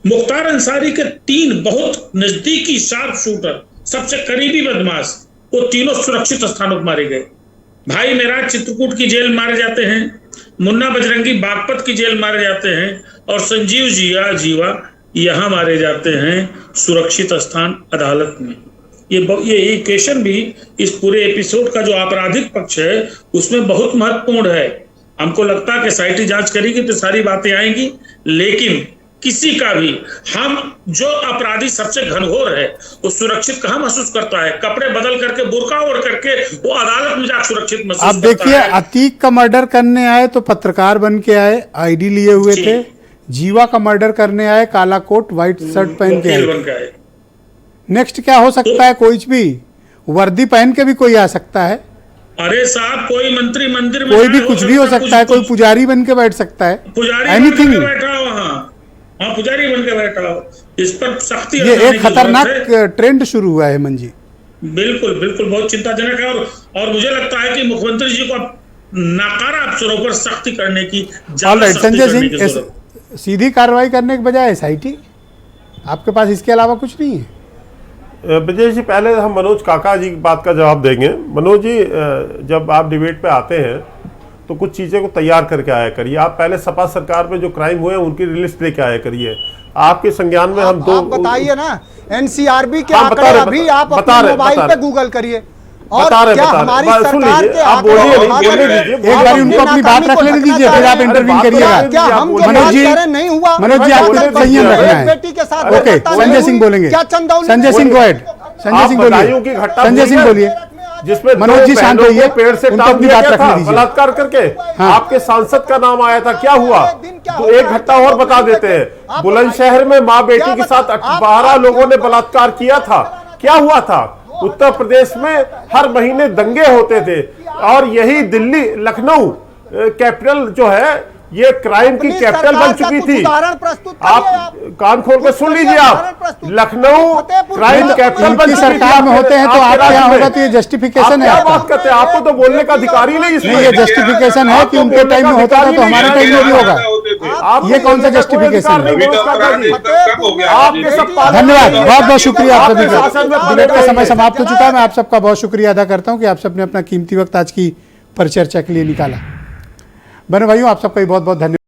मुख्तार अंसारी के 3 बहुत नजदीकी शार्प शूटर, सबसे करीबी बदमाश, वो तीनों सुरक्षित स्थानों पर मारे गए। भाई मेरा चित्रकूट की जेल मारे जाते हैं, मुन्ना बजरंगी बागपत की जेल मारे जाते हैं, और संजीव जीवा यहां मारे जाते हैं सुरक्षित स्थान अदालत में। ये इक्वेशन भी इस पूरे एपिसोड का जो आपराधिक पक्ष है उसमें बहुत महत्वपूर्ण है। हमको लगता है कि एसआईटी जांच करेगी तो सारी बातें आएंगी, लेकिन किसी का भी, हम जो अपराधी सबसे घनघोर है वो सुरक्षित कहाँ महसूस करता है? कपड़े बदल करके, बुर्का ओढ़ करके वो अदालत में जाकर सुरक्षित महसूस अब देखिए, अतीक का मर्डर करने आए तो पत्रकार बन के आए, आईडी लिए हुए थे। जीवा का मर्डर करने आए, काला कोट व्हाइट शर्ट पहन के आए। नेक्स्ट क्या हो सकता है? कोई भी वर्दी पहन के भी कोई आ सकता है। अरे साहब, कोई मंत्री मंदिर में, कोई भी कुछ भी हो सकता है, कोई पुजारी बन के बैठ सकता है, एनीथिंग। बैठा हो हाँ, पुजारी बन के बैठा हो। इस पर सख्ती, ये एक खतरनाक ट्रेंड शुरू हुआ है हेमंत जी। बिल्कुल बिल्कुल, बहुत चिंताजनक है। और मुझे लगता है कि मुख्यमंत्री जी को नाकारा अफसरों पर सख्ती करने की, संजय सिंह, सीधी कार्रवाई करने के बजाय एसआईटी, आपके पास इसके अलावा कुछ नहीं है? ब्रजेश जी, पहले हम मनोज काका जी की बात का जवाब देंगे। मनोज जी, जब आप डिबेट पे आते हैं तो कुछ चीज़ें को तैयार करके आया करिए। आप पहले सपा सरकार में जो क्राइम हुए उनकी लिस्ट लेके आया करिए। आपके संज्ञान में हम दो बताइए ना, एनसीआरबी के आंकड़े अभी आप अपने मोबाइल पे गूगल करिए। और क्या हमारी सरकार के आप बोलिए, एक बार उनको अपनी बात रख लेने दीजिए, फिर आप इंटरव्यू करिएगा। क्या हम मनोज जी, नहीं हुआ? मनोज जी, आपको संयम रखना है। बेटी के साथ ओके, संजय सिंह बोलेंगे। संजय सिंह गोएड, संजय सिंह बोलिए, संजय सिंह बोलिए। जिसमें मनोज जी शांत होइए, पेड़ से उनको अपनी बात रखने दीजिए। बलात्कार करके आपके सांसद का नाम आया था, क्या हुआ? तो एक घटना और बता देते हैं। बुलंदशहर में माँ बेटी के साथ 12 लोगों ने बलात्कार किया था। क्या हुआ था? उत्तर प्रदेश में हर महीने दंगे होते थे, और यही दिल्ली, लखनऊ कैपिटल जो है, ये क्राइम की कैपिटल बन चुकी थी। आप कान खोल के सुन लीजिए, आप लखनऊ क्राइम कैपिटल बन चुकी सरकार में होते हैं तो आपके यहाँ होगा, तो ये जस्टिफिकेशन है? क्या बात करते हैं? आपको तो बोलने का अधिकार ही नहीं इसमें। ये जस्टिफिकेशन है कि उनके टाइम में होता था तो हमारे टाइम में भी होगा। ये कौन सा जस्टिफिकेशन है? धन्यवाद, बहुत बहुत शुक्रिया आप सभी का। डिबेट का समय समाप्त हो चुका है। मैं आप सबका बहुत शुक्रिया अदा करता हूँ कि आप सबने अपना कीमती वक्त आज की परिचर्चा के लिए निकाला। बहनों भाइयों, आप सबका बहुत बहुत धन्यवाद।